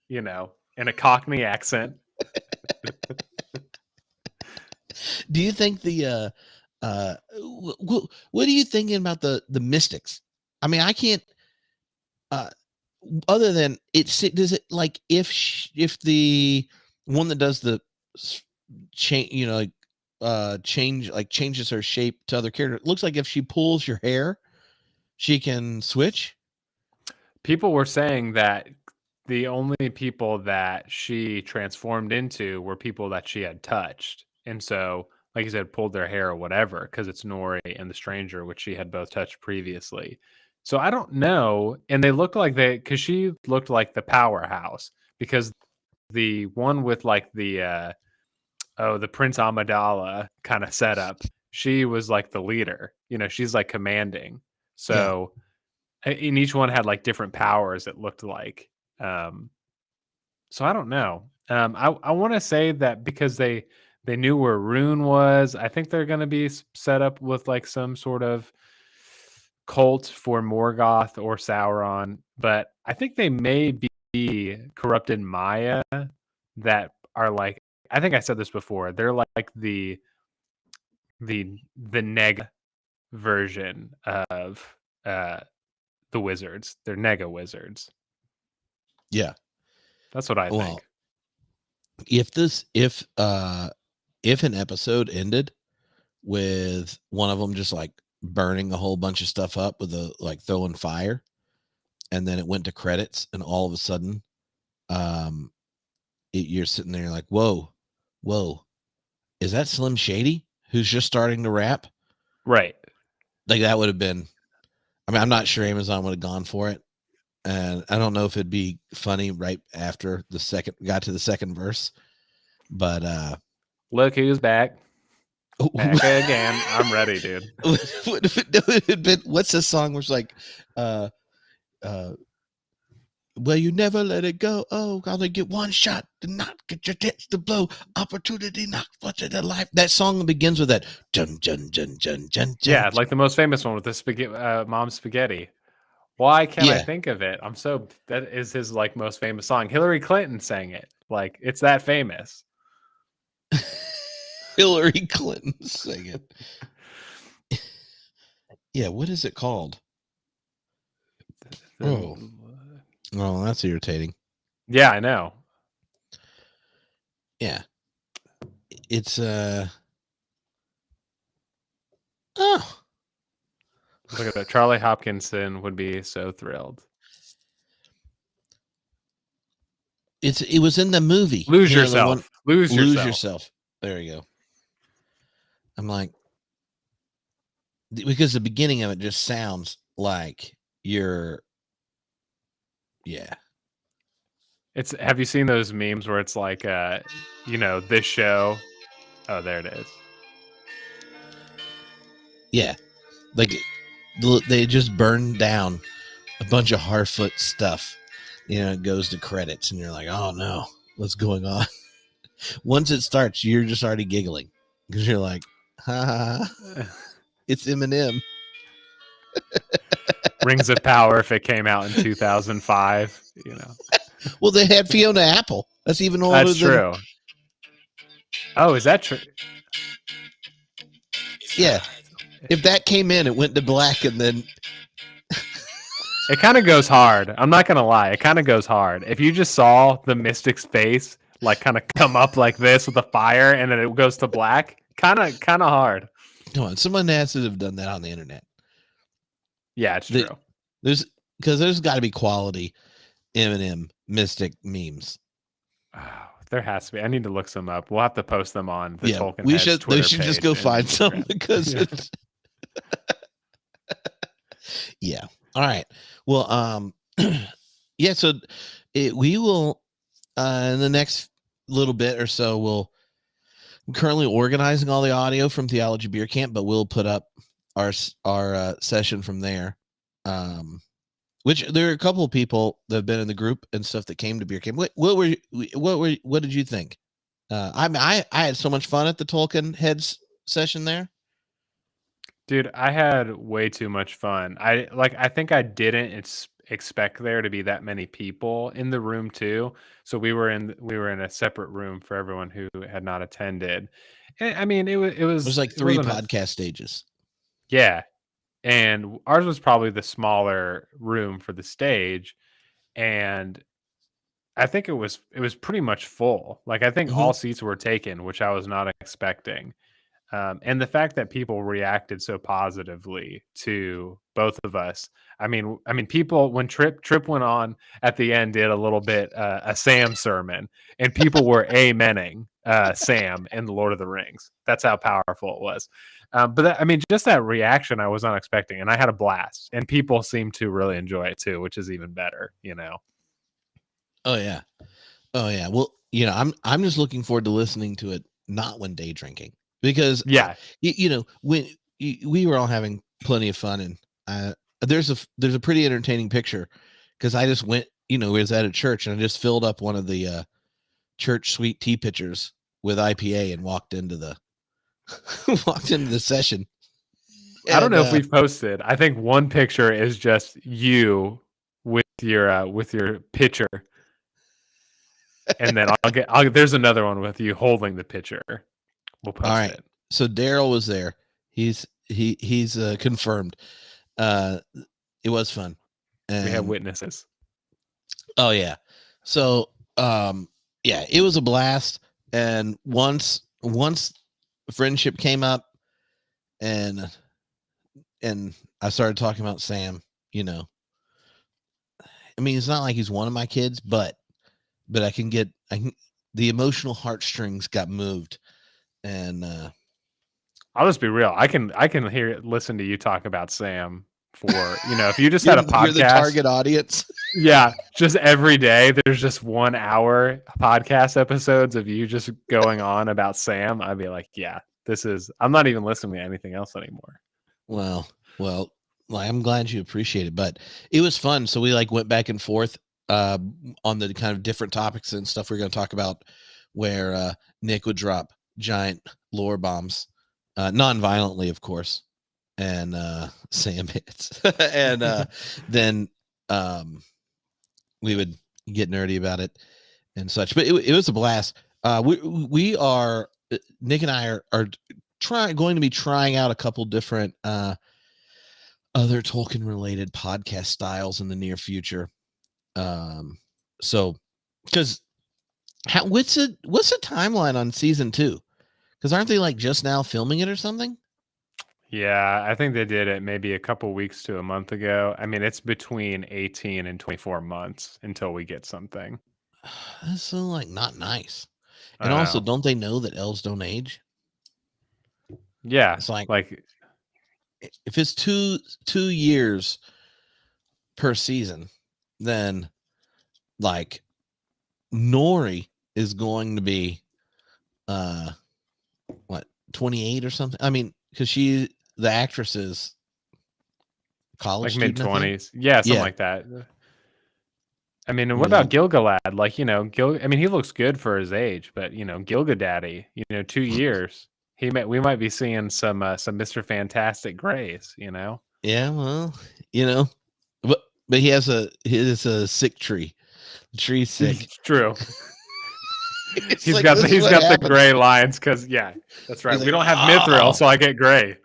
Speaker 2: in a Cockney accent.
Speaker 1: Do you think what are you thinking about the mystics? I mean, I can't other than does it like if the one that does the change, changes her shape to other character, it looks like if she pulls your hair, she can switch.
Speaker 2: People were saying that the only people that she transformed into were people that she had touched. And so, like you said, pulled their hair or whatever, because it's Nori and the stranger, which she had both touched previously. So I don't know. And they looked like because she looked like the powerhouse, because the one with like the Prince Amidala kind of setup, she was like the leader, she's like commanding. So, and each one had like different powers, it looked like. So I don't know. I want to say that because they knew where Rune was, I think they're going to be set up with like some sort of cult for Morgoth or Sauron, but I think they may be corrupted Maya that are like, I think I said this before, they're like the neg version of the wizards. They're nega wizards.
Speaker 1: Yeah.
Speaker 2: That's what I think.
Speaker 1: If an episode ended with one of them just like burning a whole bunch of stuff up with throwing fire, and then it went to credits, and all of a sudden you're sitting there like, whoa, is that Slim Shady who's just starting to rap?
Speaker 2: Right.
Speaker 1: Like that would have been, I mean, I'm not sure Amazon would have gone for it, and I don't know if it'd be funny right after got to the second verse, but
Speaker 2: look who's back again. I'm ready, dude.
Speaker 1: What's this song where it's like well, you never let it go. Oh, gonna get one shot to not get your chance to blow. Opportunity not what's it life. That song begins with that jun jun jun jun jun.
Speaker 2: Yeah, like the most famous one with the mom spaghetti. Why can't I
Speaker 1: Yeah.
Speaker 2: think of it? That is his like most famous song. Hillary Clinton sang it. Like it's that famous.
Speaker 1: Hillary Clinton sang it. Yeah, what is it called? Oh, that's irritating.
Speaker 2: Yeah, I know.
Speaker 1: Yeah, it's oh,
Speaker 2: look at that. Charlie Hopkinson would be so thrilled.
Speaker 1: It was in the movie.
Speaker 2: Lose yourself. Lose
Speaker 1: yourself. There you go. I'm like, because the beginning of it just sounds like you're, yeah.
Speaker 2: Have you seen those memes where it's like, this show? Oh, there it is.
Speaker 1: Yeah, like they just burned down a bunch of Harfoot stuff. It goes to credits, and you're like, oh no, what's going on? Once it starts, you're just already giggling because you're like, ha, it's Eminem.
Speaker 2: Rings of Power, if it came out in 2005,
Speaker 1: Well, they had Fiona Apple. That's even older.
Speaker 2: That's true. Oh, is that true?
Speaker 1: Yeah. If that came in, it went to black, and then
Speaker 2: it kind of goes hard. I'm not gonna lie, it kind of goes hard. If you just saw the Mystic's face, like kind of come up like this with the fire, and then it goes to black, kind of hard.
Speaker 1: Come on, someone has to have done that on the internet.
Speaker 2: Yeah, it's true.
Speaker 1: There's got to be quality Eminem Mystic memes.
Speaker 2: Oh, there has to be. I need to look some up. We'll have to post them on the Tolkien Heads
Speaker 1: Twitter
Speaker 2: Twitter
Speaker 1: should
Speaker 2: page
Speaker 1: just go find some because Yeah. All right. Well, yeah. So we will in the next little bit or so. I'm currently organizing all the audio from Theology Beer Camp, but we'll put up our session from there. Which there are a couple of people that have been in the group and stuff that came to Beer Camp. What did you think? I had so much fun at the Tolkien Heads session there.
Speaker 2: Dude, I had way too much fun. I think I didn't expect there to be that many people in the room too. So we were in a separate room for everyone who had not attended. And, I mean,
Speaker 1: There's like
Speaker 2: it
Speaker 1: 3
Speaker 2: wasn't a
Speaker 1: podcast stages.
Speaker 2: yeah, and ours was probably the smaller room for the stage, and I think it was pretty much full. Like I think
Speaker 1: Mm-hmm.
Speaker 2: all seats were taken, which I was not expecting. And the fact that people reacted so positively to both of us. I mean, people when Trip went on at the end did a little bit a Sam sermon, and people were amening Sam in the Lord of the Rings. That's how powerful it was. I mean, just that reaction I was not expecting, and I had a blast. And people seemed to really enjoy it too, which is even better.
Speaker 1: Oh yeah. Oh yeah. Well, I'm just looking forward to listening to it not when day drinking because
Speaker 2: Yeah,
Speaker 1: when we were all having plenty of fun and there's a pretty entertaining picture because I just went, we was at a church and I just filled up one of the church sweet tea pitchers with IPA and walked into the session.
Speaker 2: I don't
Speaker 1: And
Speaker 2: know if we've posted. I think one picture is just you with your pitcher, and then there's another one with you holding the pitcher. We'll
Speaker 1: all
Speaker 2: post
Speaker 1: right.
Speaker 2: it.
Speaker 1: So Daryl was there. He's confirmed. It was fun. And
Speaker 2: We have witnesses.
Speaker 1: oh yeah. So yeah, it was a blast. And once friendship came up and I started talking about Sam, I mean, it's not like he's one of my kids, but I can the emotional heartstrings got moved. And
Speaker 2: I'll just be real. I can listen to you talk about Sam for if you just
Speaker 1: you're,
Speaker 2: had a
Speaker 1: you're the
Speaker 2: podcast.
Speaker 1: target audience.
Speaker 2: Yeah, just every day there's just 1 hour podcast episodes of you just going on about Sam. I'd be like, yeah, I'm not even listening to anything else anymore.
Speaker 1: Well, I'm glad you appreciate it, but it was fun. So we went back and forth on the kind of different topics and stuff we're going to talk about, where Nick would drop giant lore bombs, non-violently, of course, and Sam hits, and then we would get nerdy about it and such. But it was a blast. We are Nick and I are going to be trying out a couple different other Tolkien related podcast styles in the near future. So because what's the timeline on season 2? Because aren't they just now filming it or something?
Speaker 2: Yeah, I think they did it maybe a couple weeks to a month ago. I mean, it's between 18 and 24 months until we get something.
Speaker 1: That's so not nice.
Speaker 2: I
Speaker 1: And also,
Speaker 2: know.
Speaker 1: don't they know that elves don't age?
Speaker 2: Yeah,
Speaker 1: It's like if it's two years per season, then Nori is going to be what, 28 or something. I mean, because the actress is college
Speaker 2: mid
Speaker 1: student, I think.
Speaker 2: 20s. Yeah, something
Speaker 1: Yeah.
Speaker 2: like that. I mean, and what about Gilgalad? I mean, he looks good for his age, but Gilgadaddy, 2 years. We might be seeing some Mr. Fantastic grays,
Speaker 1: Yeah, well, but he has a sick tree. The tree's sick.
Speaker 2: It's true. He's
Speaker 1: like,
Speaker 2: got the gray lines because that's right. We don't have mithril, so I get gray.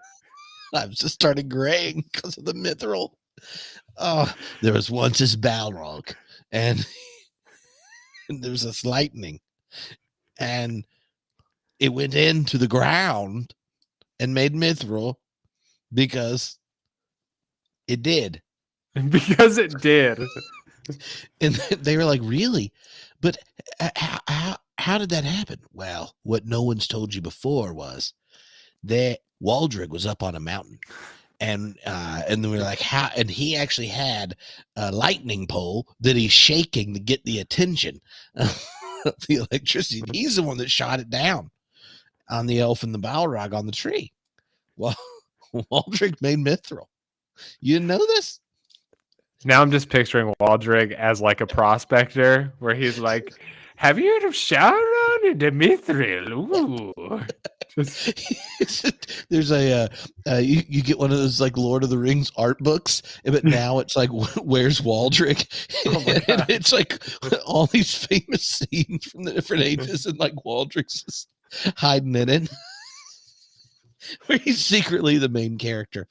Speaker 1: I've just started graying because of the mithril. Oh, there was once this Balrog, and there was this lightning, and it went into the ground and made mithril because it did.
Speaker 2: Because it did.
Speaker 1: And they were like, really? But how did that happen? Well, what no one's told you before was Waldrig was up on a mountain. And then we're like, how? And he actually had a lightning pole that he's shaking to get the attention of the electricity. And he's the one that shot it down on the elf and the Balrog on the tree. Well, Waldrick made Mithril. You didn't know this?
Speaker 2: Now I'm just picturing Waldrig as like a prospector, where he's like, "Have you heard of Sauron and Mithril?" Ooh.
Speaker 1: There's a you get one of those like Lord of the Rings art books, but now it's like where's Waldrick?
Speaker 2: Oh my
Speaker 1: And
Speaker 2: God.
Speaker 1: it's like all these famous scenes from the different ages, and like Waldrick's just hiding in it, where he's secretly the main character.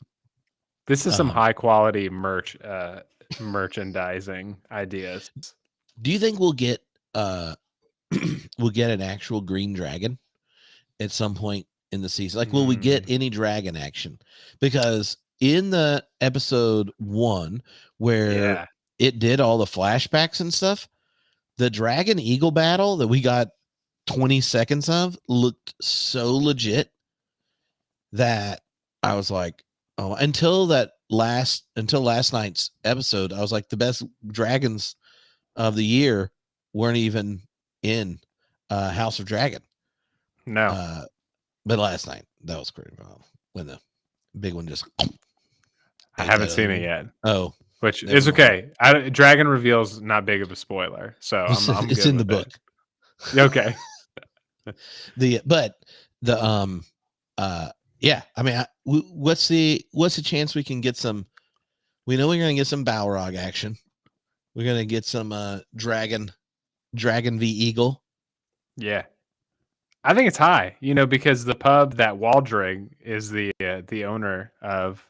Speaker 2: This is some high quality merchandising ideas.
Speaker 1: Do you think we'll get we'll get an actual green dragon at some point in the season? Like, will we get any dragon action? Because in the episode 1 where it did all the flashbacks and stuff, the dragon eagle battle that we got 20 seconds of looked so legit that I was like, oh, until last night's episode, I was like, the best dragons of the year weren't even in House of Dragon.
Speaker 2: No.
Speaker 1: But last night, that was great. When the big one just...
Speaker 2: I haven't seen it yet.
Speaker 1: Oh.
Speaker 2: Which is okay. Dragon reveal's not big of a spoiler, so I'm
Speaker 1: it's
Speaker 2: good
Speaker 1: in the
Speaker 2: with
Speaker 1: book.
Speaker 2: It. Okay.
Speaker 1: Yeah, I mean, what's the chance we can get some... We know we're going to get some Balrog action. We're going to get some Dragon v Eagle.
Speaker 2: Yeah. I think it's high, because the pub that Waldrig is the owner of,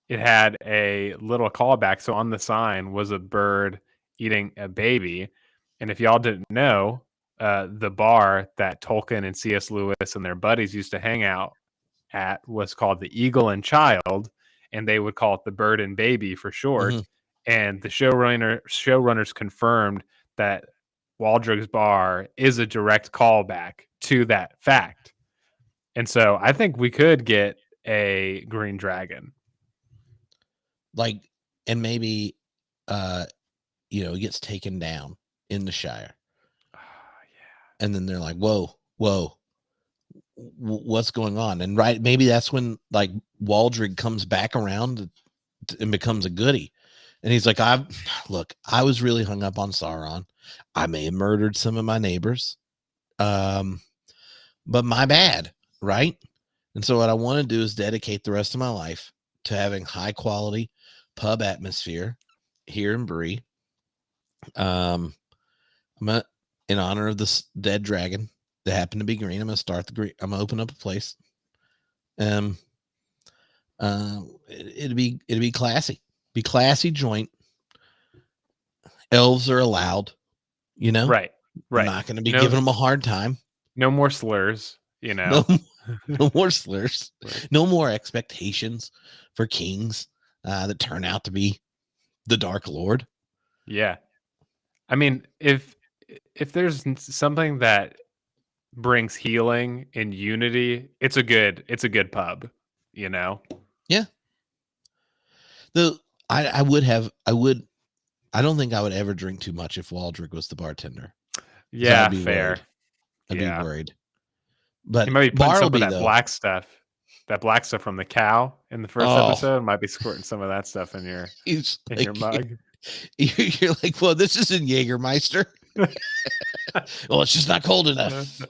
Speaker 2: it had a little callback. So on the sign was a bird eating a baby. And if y'all didn't know, the bar that Tolkien and C.S. Lewis and their buddies used to hang out at was called the Eagle and Child, and they would call it the Bird and Baby for short.
Speaker 1: Mm-hmm.
Speaker 2: And the showrunners confirmed that Waldrig's bar is a direct callback to that fact. And so I think we could get a green dragon.
Speaker 1: Like, and maybe, it gets taken down in the Shire.
Speaker 2: Oh, yeah.
Speaker 1: And then they're like, whoa, what's going on? And maybe that's when like Waldrig comes back around and becomes a goodie. And he's like, I was really hung up on Sauron. I may have murdered some of my neighbors. But my bad, right? And so what I want to do is dedicate the rest of my life to having high quality pub atmosphere here in Bree. In honor of this dead dragon that happened to be green, I'm gonna open up a place. It'd be classy. Be classy joint. Elves are allowed,
Speaker 2: Right.
Speaker 1: I'm not going to be giving them a hard time.
Speaker 2: No more slurs,
Speaker 1: No more slurs. Right. No more expectations for kings that turn out to be the Dark Lord.
Speaker 2: Yeah. I mean, if there's something that brings healing and unity, it's a good pub,
Speaker 1: Yeah. I don't think I would ever drink too much if Waldrick was the bartender.
Speaker 2: Yeah, fair.
Speaker 1: I'd be worried. But
Speaker 2: he might be putting some of that black stuff from the cow in the first episode. Might be squirting some of that stuff in your mug.
Speaker 1: You're like, well, this isn't Jägermeister. Well, it's just not cold enough.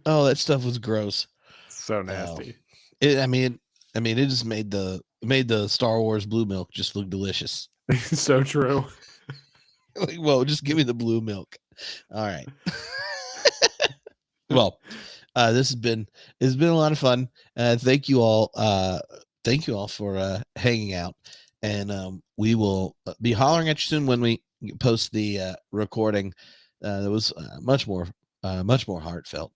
Speaker 1: Oh, that stuff was gross.
Speaker 2: So nasty.
Speaker 1: It just made the Star Wars blue milk just look delicious.
Speaker 2: So true.
Speaker 1: Like, whoa, just give me the blue milk. All right. Well, it's been a lot of fun. Thank you all for hanging out, and we will be hollering at you soon when we post the recording. That was much more heartfelt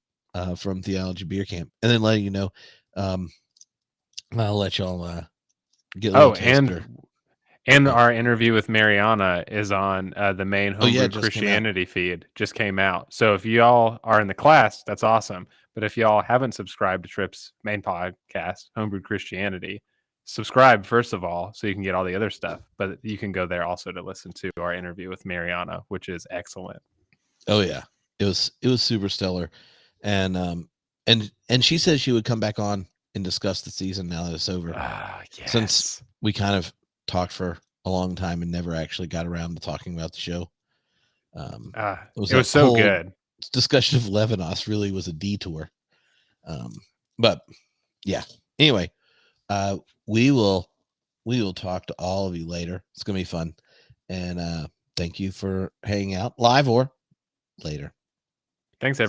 Speaker 1: from Theology Beer Camp, and then letting you know. I'll let y'all get a little taster.
Speaker 2: And
Speaker 1: Yeah.
Speaker 2: our interview with Mariana is on the main
Speaker 1: Oh, yeah,
Speaker 2: Homebrew
Speaker 1: it just came out.
Speaker 2: Christianity feed. Just came out. So if y'all are in the class, that's awesome. But if y'all haven't subscribed to Trip's main podcast, Homebrew Christianity, subscribe first of all so you can get all the other stuff. But you can go there also to listen to our interview with Mariana, which is excellent.
Speaker 1: Oh yeah, it was super stellar, and she says she would come back on and discuss the season now that it's over.
Speaker 2: Yes.
Speaker 1: Since we kind of talked for a long time and never actually got around to talking about the show.
Speaker 2: It was so good.
Speaker 1: Discussion of Levinas really was a detour. But yeah. Anyway, we will talk to all of you later. It's gonna be fun, and thank you for hanging out live or later.
Speaker 2: Thanks, everyone.